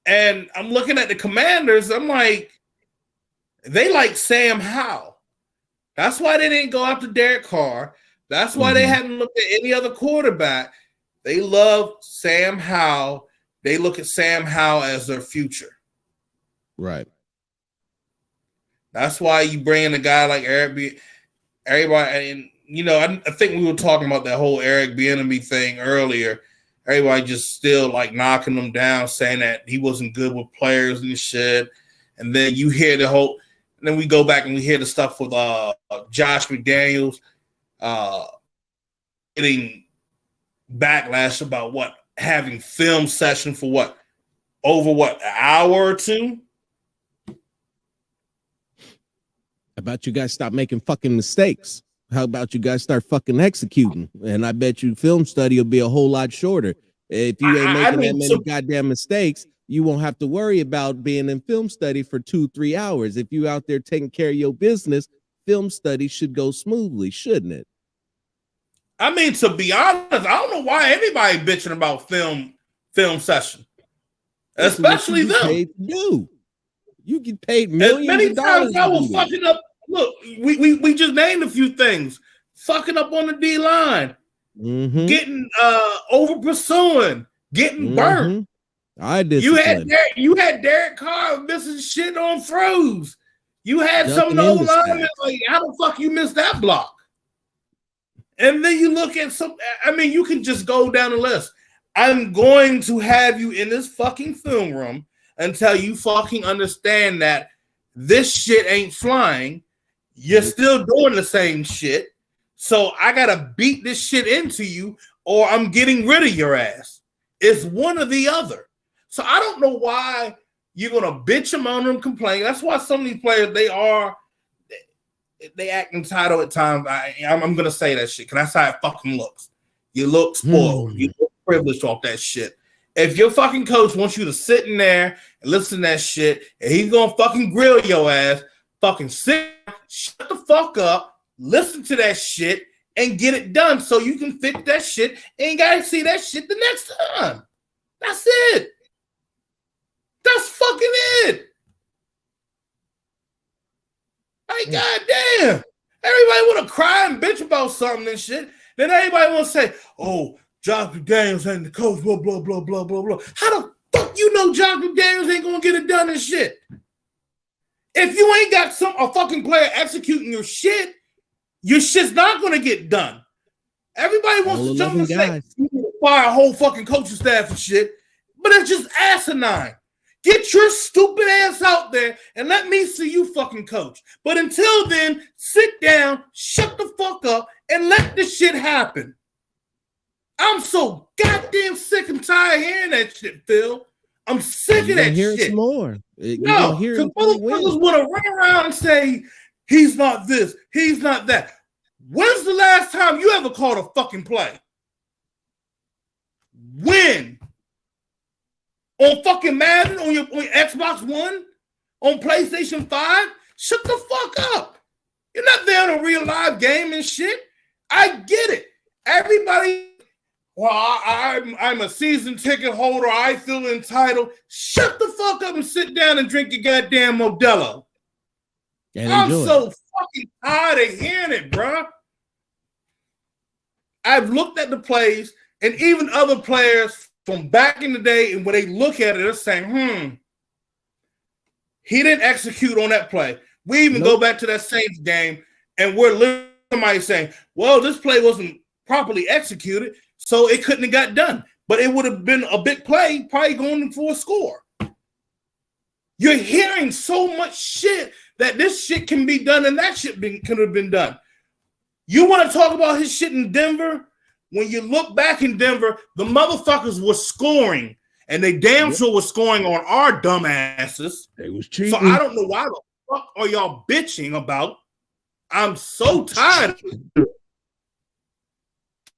[SPEAKER 2] And I'm looking at the Commanders. I'm like, they like Sam Howell. That's why they didn't go after Derek Carr. That's why they hadn't looked at any other quarterback. They love Sam Howell. They look at Sam Howell as their future.
[SPEAKER 1] Right.
[SPEAKER 2] That's why you bring in a guy like Eric. Everybody, and you know, I think we were talking about that whole Eric Bieniemy thing earlier. Everybody just still like knocking him down, saying that he wasn't good with players and shit. And then you hear the whole, and then we go back and we hear the stuff with Josh McDaniels getting backlash about what, having film session for what, over what, an hour or two?
[SPEAKER 1] How about you guys stop making fucking mistakes? How about you guys start fucking executing? And I bet you film study will be a whole lot shorter. If you ain't making that many goddamn mistakes, you won't have to worry about being in film study for 2-3 hours. If you out there taking care of your business, film study should go smoothly, shouldn't it?
[SPEAKER 2] I mean, to be honest, I don't know why anybody bitching about film session, especially them.
[SPEAKER 1] Paid to do. You get paid millions of dollars.
[SPEAKER 2] I was fucking up. Look, we just named a few things. Fucking up on the D line, getting over pursuing, getting burnt.
[SPEAKER 1] I did.
[SPEAKER 2] You had Derek Carr missing shit on throws. You had some of those linemen like, how the fuck you missed that block? And then you look at some. I mean, you can just go down the list. I'm going to have you in this fucking film room until you fucking understand that this shit ain't flying. You're still doing the same shit. So I got to beat this shit into you or I'm getting rid of your ass. It's one or the other. So I don't know why you're going to bitch them on them, complain. That's why some of these players, they act entitled at times. I'm going to say that shit because that's how it fucking looks. You look spoiled. You look privileged off that shit. If your fucking coach wants you to sit in there and listen to that shit and he's going to fucking grill your ass, fucking sit, shut the fuck up, listen to that shit, and get it done so you can fix that shit and you gotta see that shit the next time. That's it. That's fucking it. Like, goddamn. Everybody want to cry and bitch about something and shit. Then everybody want to say, oh, Josh McDaniels ain't the coach, blah, blah, blah, blah, blah, blah. How the fuck you know Josh McDaniels ain't going to get it done and shit? If you ain't got a fucking player executing your shit's not going to get done. Everybody wants to jump and say, you need to fire a whole fucking coaching staff and shit, but it's just asinine. Get your stupid ass out there and let me see you fucking coach. But until then, sit down, shut the fuck up, and let this shit happen. I'm so goddamn sick and tired of hearing that shit, Phil. I'm sick of that shit.
[SPEAKER 1] Some more.
[SPEAKER 2] No, because motherfuckers want to run around and say, he's not this, he's not that. When's the last time you ever called a fucking play? When? On fucking Madden, on your Xbox One, on PlayStation 5? Shut the fuck up. You're not there in a real live game and shit. I get it. Everybody, well, I'm a season ticket holder. I feel entitled. Shut the fuck up and sit down and drink your goddamn Modelo. I'm so fucking tired of hearing it, bro. I've looked at the plays, and even other players from back in the day, and when they look at it, they're saying, he didn't execute on that play. We even go back to that Saints game, and we're literally somebody saying, well, this play wasn't properly executed, so it couldn't have got done. But it would have been a big play, probably going for a score. You're hearing so much shit that this shit can be done and that shit could have been done. You want to talk about his shit in Denver? When you look back in Denver, the motherfuckers were scoring, and they damn sure were scoring on our dumb asses.
[SPEAKER 1] They was cheating.
[SPEAKER 2] So I don't know why the fuck are y'all bitching about. I'm so tired.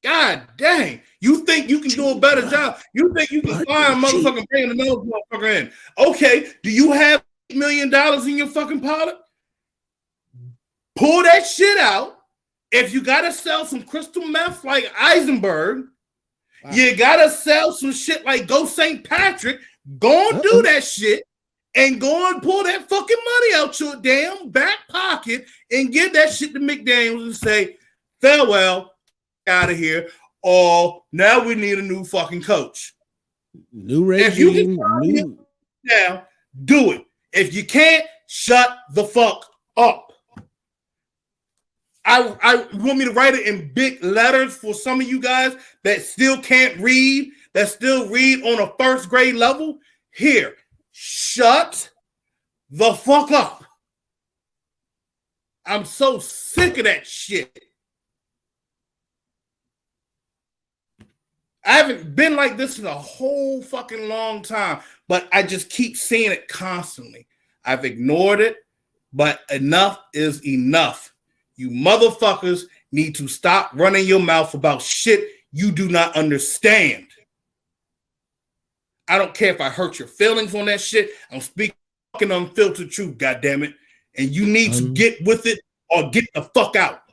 [SPEAKER 2] God dang. You think you can do a better job? You think you can fire a motherfucker bringing another motherfucker in? Okay, do you have $8 million in your fucking pilot? Pull that shit out. If you gotta sell some crystal meth like Eisenberg, you gotta sell some shit like Go St. Patrick, go and do that shit and go and pull that fucking money out your damn back pocket and give that shit to McDaniels and say, farewell, out of here. Or now we need a new fucking coach.
[SPEAKER 1] New regime.
[SPEAKER 2] If you can now, do it. If you can't, shut the fuck up. I want me to write it in big letters for some of you guys that still can't read, that still read on a first grade level. Here, shut the fuck up. I'm so sick of that shit. I haven't been like this in a whole fucking long time, but I just keep seeing it constantly. I've ignored it, but enough is enough. You motherfuckers need to stop running your mouth about shit you do not understand. I don't care if I hurt your feelings on that shit. I'm speaking fucking unfiltered truth, goddammit. And you need to get with it or get the fuck out.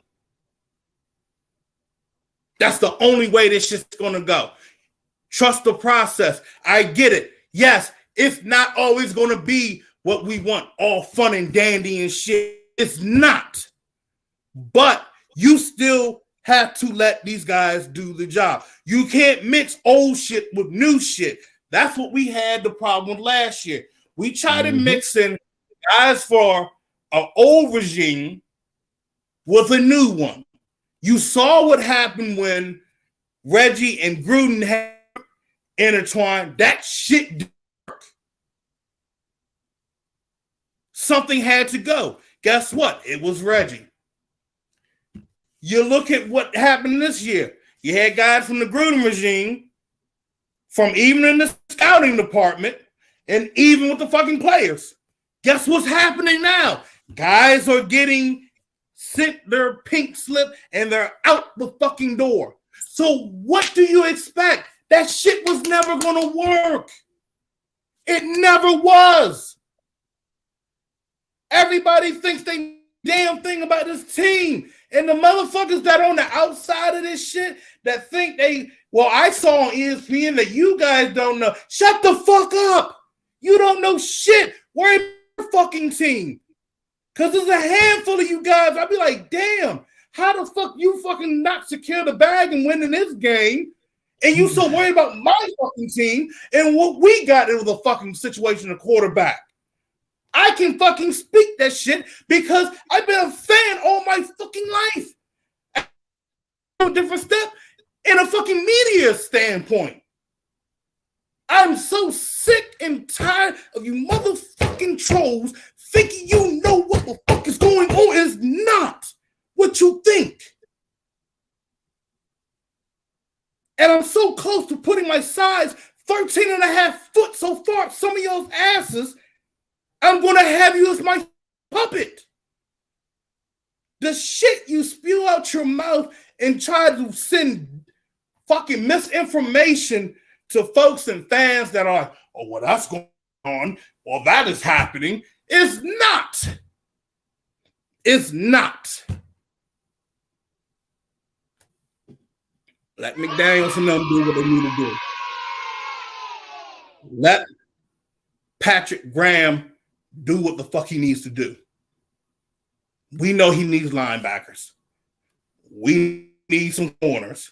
[SPEAKER 2] That's the only way this shit's gonna go. Trust the process. I get it. Yes, it's not always gonna be what we want, all fun and dandy and shit. It's not. But you still have to let these guys do the job. You can't mix old shit with new shit. That's what we had the problem with last year. We tried to mix in guys for an old regime with a new one. You saw what happened when Reggie and Gruden had intertwined. That shit didn't work. Something had to go. Guess what? It was Reggie. You look at what happened this year. You had guys from the Gruden regime, from even in the scouting department, and even with the fucking players. Guess what's happening now? Guys are getting sent their pink slip and they're out the fucking door. So what do you expect? That shit was never going to work. It never was. Everybody thinks they damn thing about this team. And the motherfuckers that are on the outside of this shit that think I saw on ESPN that you guys don't know. Shut the fuck up. You don't know shit. Worry about your fucking team. Because there's a handful of you guys. I'd be like, damn, how the fuck you fucking not secure the bag and winning this game? And you so worried about my fucking team and what we got in the fucking situation of quarterback. I can fucking speak that shit because I've been a fan all my fucking life. A different step in a fucking media standpoint. I'm so sick and tired of you motherfucking trolls thinking you know what the fuck is going on is not what you think. And I'm so close to putting my size 13 and a half foot so far, some of y'all's asses, I'm going to have you as my puppet. The shit you spew out your mouth and try to send fucking misinformation to folks and fans that are, oh, well, that's going on, or that is happening, is not. It's not. Let McDaniels and them do what they need to do. Let Patrick Graham do what the fuck he needs to do. We know he needs linebackers. We need some corners,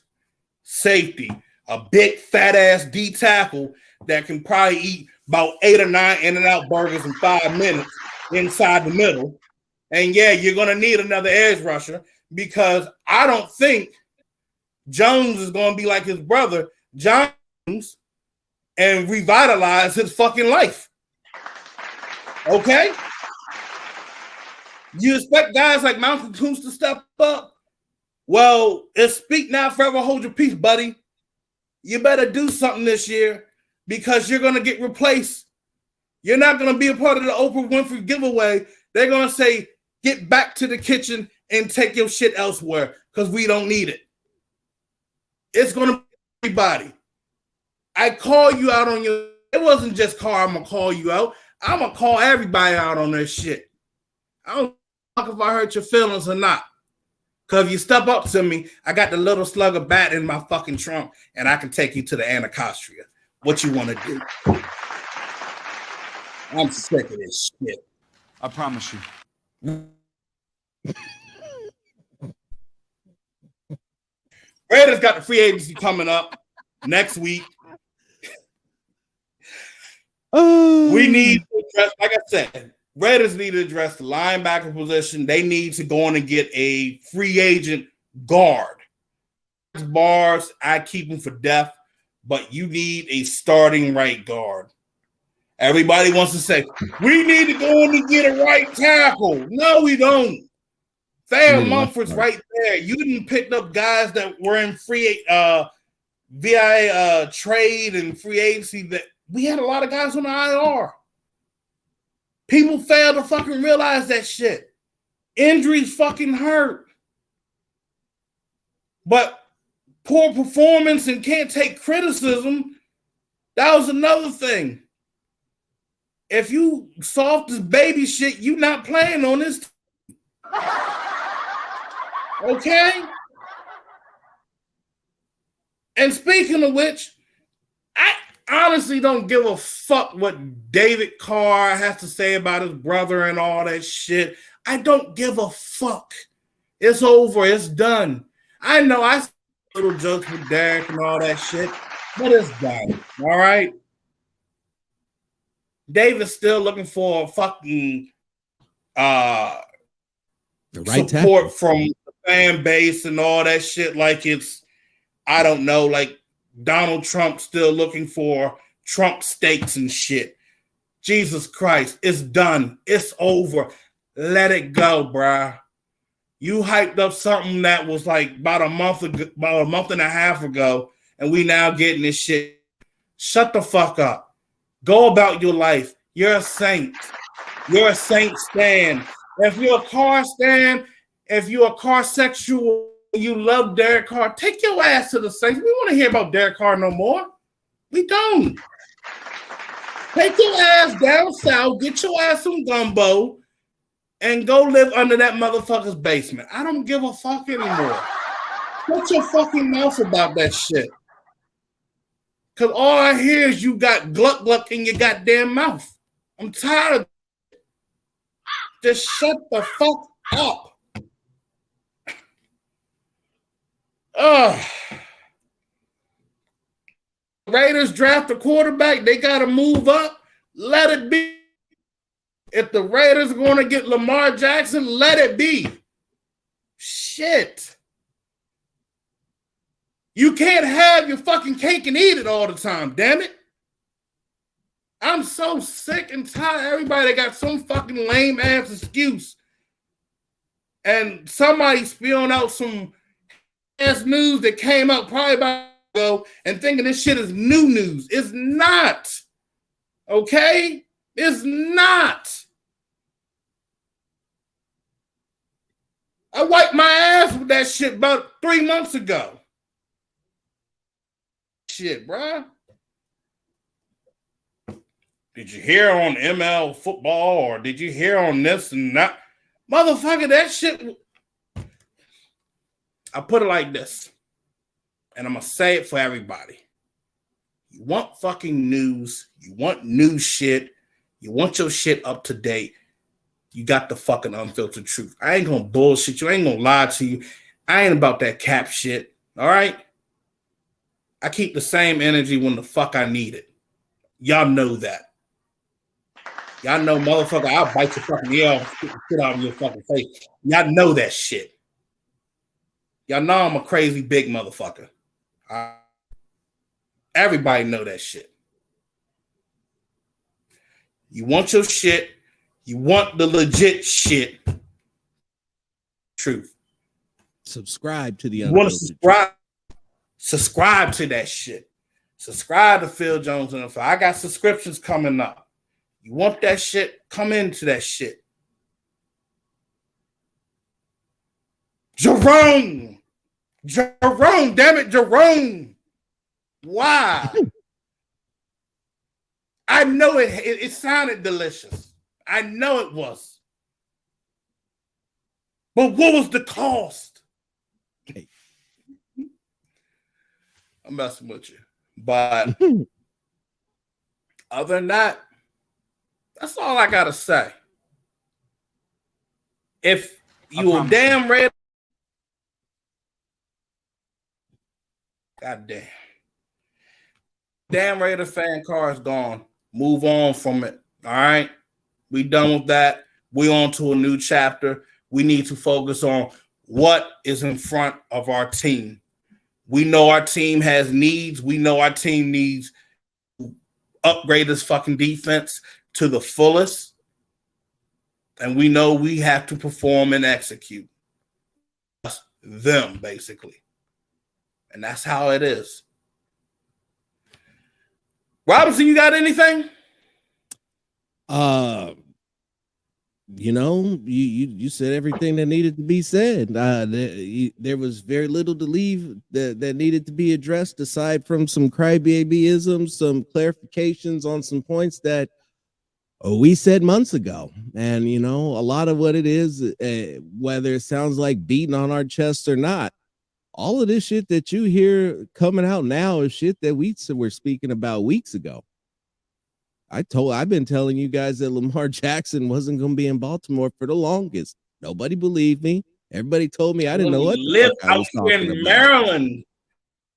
[SPEAKER 2] safety, a big fat ass D tackle that can probably eat about 8 or 9 In-N-Out burgers in 5 minutes inside the middle. And yeah, you're going to need another edge rusher because I don't think Jones is going to be like his brother, Jones, and revitalize his fucking life. Okay? You expect guys like Malcolm Coons to step up? Well, it's speak now, forever hold your peace, buddy. You better do something this year because you're going to get replaced. You're not going to be a part of the Oprah Winfrey giveaway. They're going to say, get back to the kitchen and take your shit elsewhere because we don't need it. It's going to be everybody. I call you out on your, it wasn't just Carr, I'm going to call you out. I'm going to call everybody out on their shit. I don't know if I hurt your feelings or not. Because if you step up to me, I got the little slug of bat in my fucking trunk and I can take you to the Anacostria. What you want to do? I'm sick of this shit.
[SPEAKER 3] I promise you.
[SPEAKER 2] Raiders got the free agency coming up next week. We need to address, like I said, Raiders need to address the linebacker position. They need to go on and get a free agent guard. Bars, I keep them for death, but you need a starting right guard. Everybody wants to say, we need to go on and get a right tackle. No, we don't. Thayer Mumford's right there. You didn't pick up guys that were in free via trade and free agency. That we had a lot of guys on the IR. People fail to fucking realize that shit. Injuries fucking hurt. But poor performance and can't take criticism, that was another thing. If you soft as baby shit, you not playing on this. Okay? And speaking of which, I honestly don't give a fuck what David Carr has to say about his brother and all that shit. I don't give a fuck. It's over. It's done. I know I say little jokes with Derek and all that shit, but it's done. All right? David's still looking for a fucking
[SPEAKER 1] the right
[SPEAKER 2] support
[SPEAKER 1] tackle
[SPEAKER 2] from the fan base and all that shit. Like it's, I don't know, like Donald Trump still looking for Trump steaks and shit. Jesus Christ, it's done. It's over. Let it go, bruh. You hyped up something that was like about a month and a half ago, and we now getting this shit. Shut the fuck up. Go about your life. You're a saint. You're a saint stan. If you're a Carr stan, if you're a Carr sexual, you love Derek Carr, take your ass to the Saints. We want to hear about Derek Carr no more. We don't. Take your ass down south, get your ass some gumbo, and go live under that motherfucker's basement. I don't give a fuck anymore. Shut your fucking mouth about that shit. Because all I hear is you got gluck gluck in your goddamn mouth. I'm tired of it. Just shut the fuck up. Raiders draft a quarterback. They got to move up. Let it be. If the Raiders are going to get Lamar Jackson, let it be. Shit. You can't have your fucking cake and eat it all the time, damn it. I'm so sick and tired of everybody that got some fucking lame ass excuse. And somebody spewing out some ass news that came out probably about ago and thinking this shit is new news. It's not. Okay? It's not. I wiped my ass with that shit about 3 months ago. Shit, bruh. Did you hear on ML football or did you hear on this and that? Motherfucker, that shit. I put it like this, and I'm going to say it for everybody. You want fucking news. You want new shit. You want your shit up to date. You got the fucking unfiltered truth. I ain't gonna bullshit you. I ain't gonna lie to you. I ain't about that cap shit. All right? I keep the same energy when the fuck I need it. Y'all know that. Y'all know, motherfucker, I'll bite your fucking ear off, stick the shit out of your fucking face. Y'all know that shit. Y'all know I'm a crazy big motherfucker. Everybody know that shit. You want your shit. You want the legit shit. Truth.
[SPEAKER 1] Subscribe to the
[SPEAKER 2] You want to
[SPEAKER 1] unfiltered.
[SPEAKER 2] subscribe to that shit. Subscribe to Phil Jones and I got subscriptions coming up. You want that shit? Come into that shit. Jerome, damn it, Jerome. Why? I know it sounded delicious. I know it was. But what was the cost?
[SPEAKER 1] Hey.
[SPEAKER 2] I'm messing with you. But other than that, that's all I gotta say. If you a damn Raider, goddamn. Damn Raider fan, Carr is gone. Move on from it. All right. We done with that. We on to a new chapter. We need to focus on what is in front of our team. We know our team has needs. We know our team needs to upgrade this fucking defense to the fullest. And we know we have to perform and execute. That's them, basically. And that's how it is. Robinson, you got anything?
[SPEAKER 1] You said everything that needed to be said. There was very little to leave that needed to be addressed aside from some crybabyisms, some clarifications on some points that we said months ago. And, a lot of what it is, whether it sounds like beating on our chest or not, all of this shit that you hear coming out now is shit that we were speaking about weeks ago. I've been telling you guys that Lamar Jackson wasn't going to be in Baltimore for the longest. Nobody believed me. Everybody told me I didn't know what the fuck I was talking about.
[SPEAKER 2] Maryland,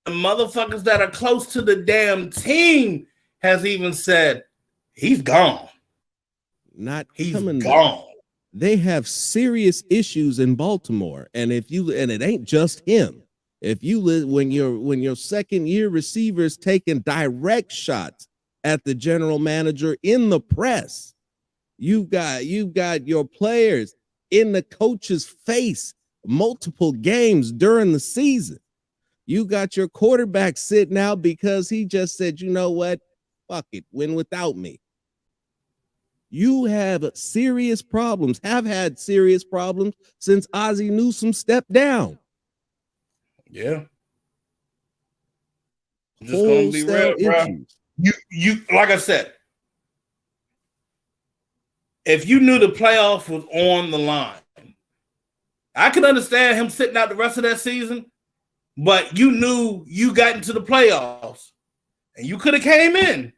[SPEAKER 2] the motherfuckers that are close to the damn team has even said he's gone. He's gone.
[SPEAKER 1] Back. They have serious issues in Baltimore, and it ain't just him. If you when your second year receivers taking direct shots at the general manager in the press, you've got your players in the coach's face multiple games during the season. You got your quarterback sitting out because he just said, you know what, fuck it, win without me. You have serious problems, have had serious problems since Ozzie Newsome stepped down.
[SPEAKER 2] Yeah. I'm just gonna be real, bro. You like I said, if you knew the playoffs was on the line, I could understand him sitting out the rest of that season, but you knew you got into the playoffs and you could have came in.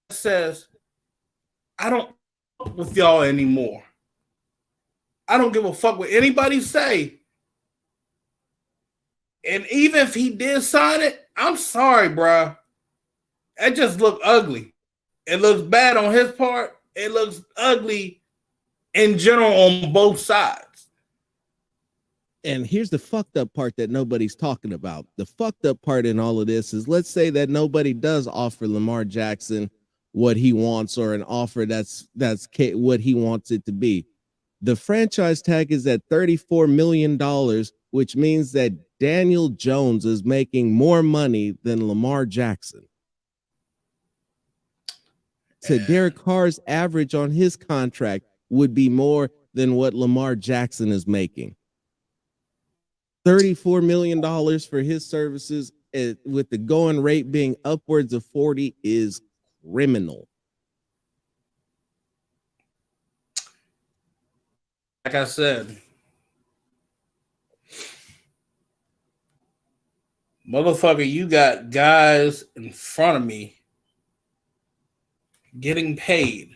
[SPEAKER 2] It says, I don't fuck with y'all anymore. I don't give a fuck what anybody say. And even if he did sign it, I'm sorry, bro. It just looked ugly. It looks bad on his part. It looks ugly in general on both sides.
[SPEAKER 1] And here's the fucked up part that nobody's talking about. The fucked up part in all of this is, let's say that nobody does offer Lamar Jackson what he wants, or an offer that's what he wants it to be. The franchise tag is at $34 million, which means that Daniel Jones is making more money than Lamar Jackson. So Derek Carr's average on his contract would be more than what Lamar Jackson is making. $34 million for his services, with the going rate being upwards of 40, is criminal.
[SPEAKER 2] Like I said, motherfucker, you got guys in front of me getting paid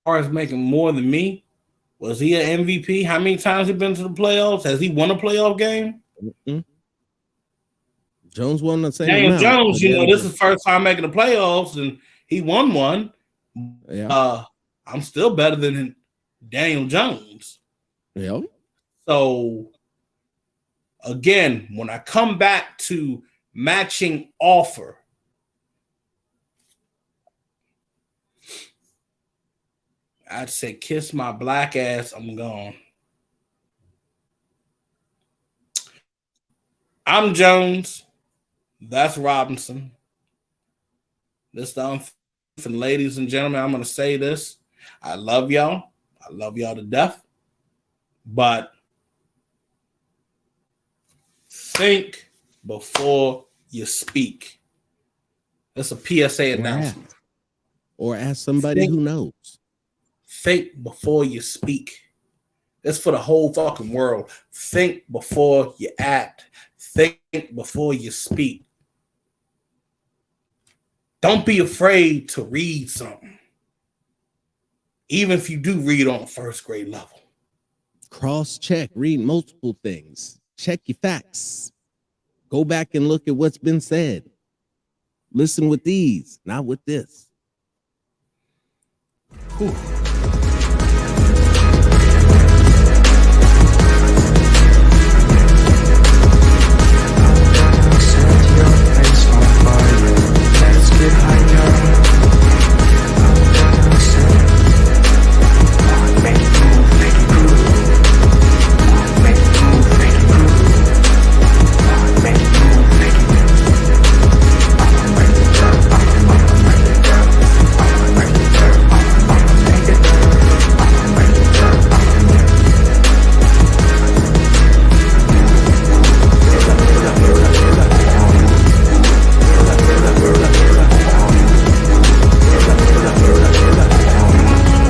[SPEAKER 2] is making more than me. Was he an MVP? How many times he been to the playoffs? Has he won a playoff game?
[SPEAKER 1] Mm-hmm. Jones won the same
[SPEAKER 2] Daniel
[SPEAKER 1] amount.
[SPEAKER 2] Jones, this is first time making the playoffs, and he won one.
[SPEAKER 1] Yeah.
[SPEAKER 2] I'm still better than Daniel Jones.
[SPEAKER 1] Yeah.
[SPEAKER 2] So, again, when I come back to matching offer, I'd say kiss my black ass, I'm gone. I'm Jones. That's Robinson. This the ladies and gentlemen, I'm going to say this. I love y'all. I love y'all to death. But think before you speak. That's a PSA announcement.
[SPEAKER 1] Or ask somebody who knows.
[SPEAKER 2] Think before you speak. That's for the whole fucking world. Think before you act. Think before you speak. Don't be afraid to read something. Even if you do read on a first grade level.
[SPEAKER 1] Cross-check, read multiple things. Check your facts. Go back and look at what's been said. Listen with these, not with this.
[SPEAKER 2] Whew.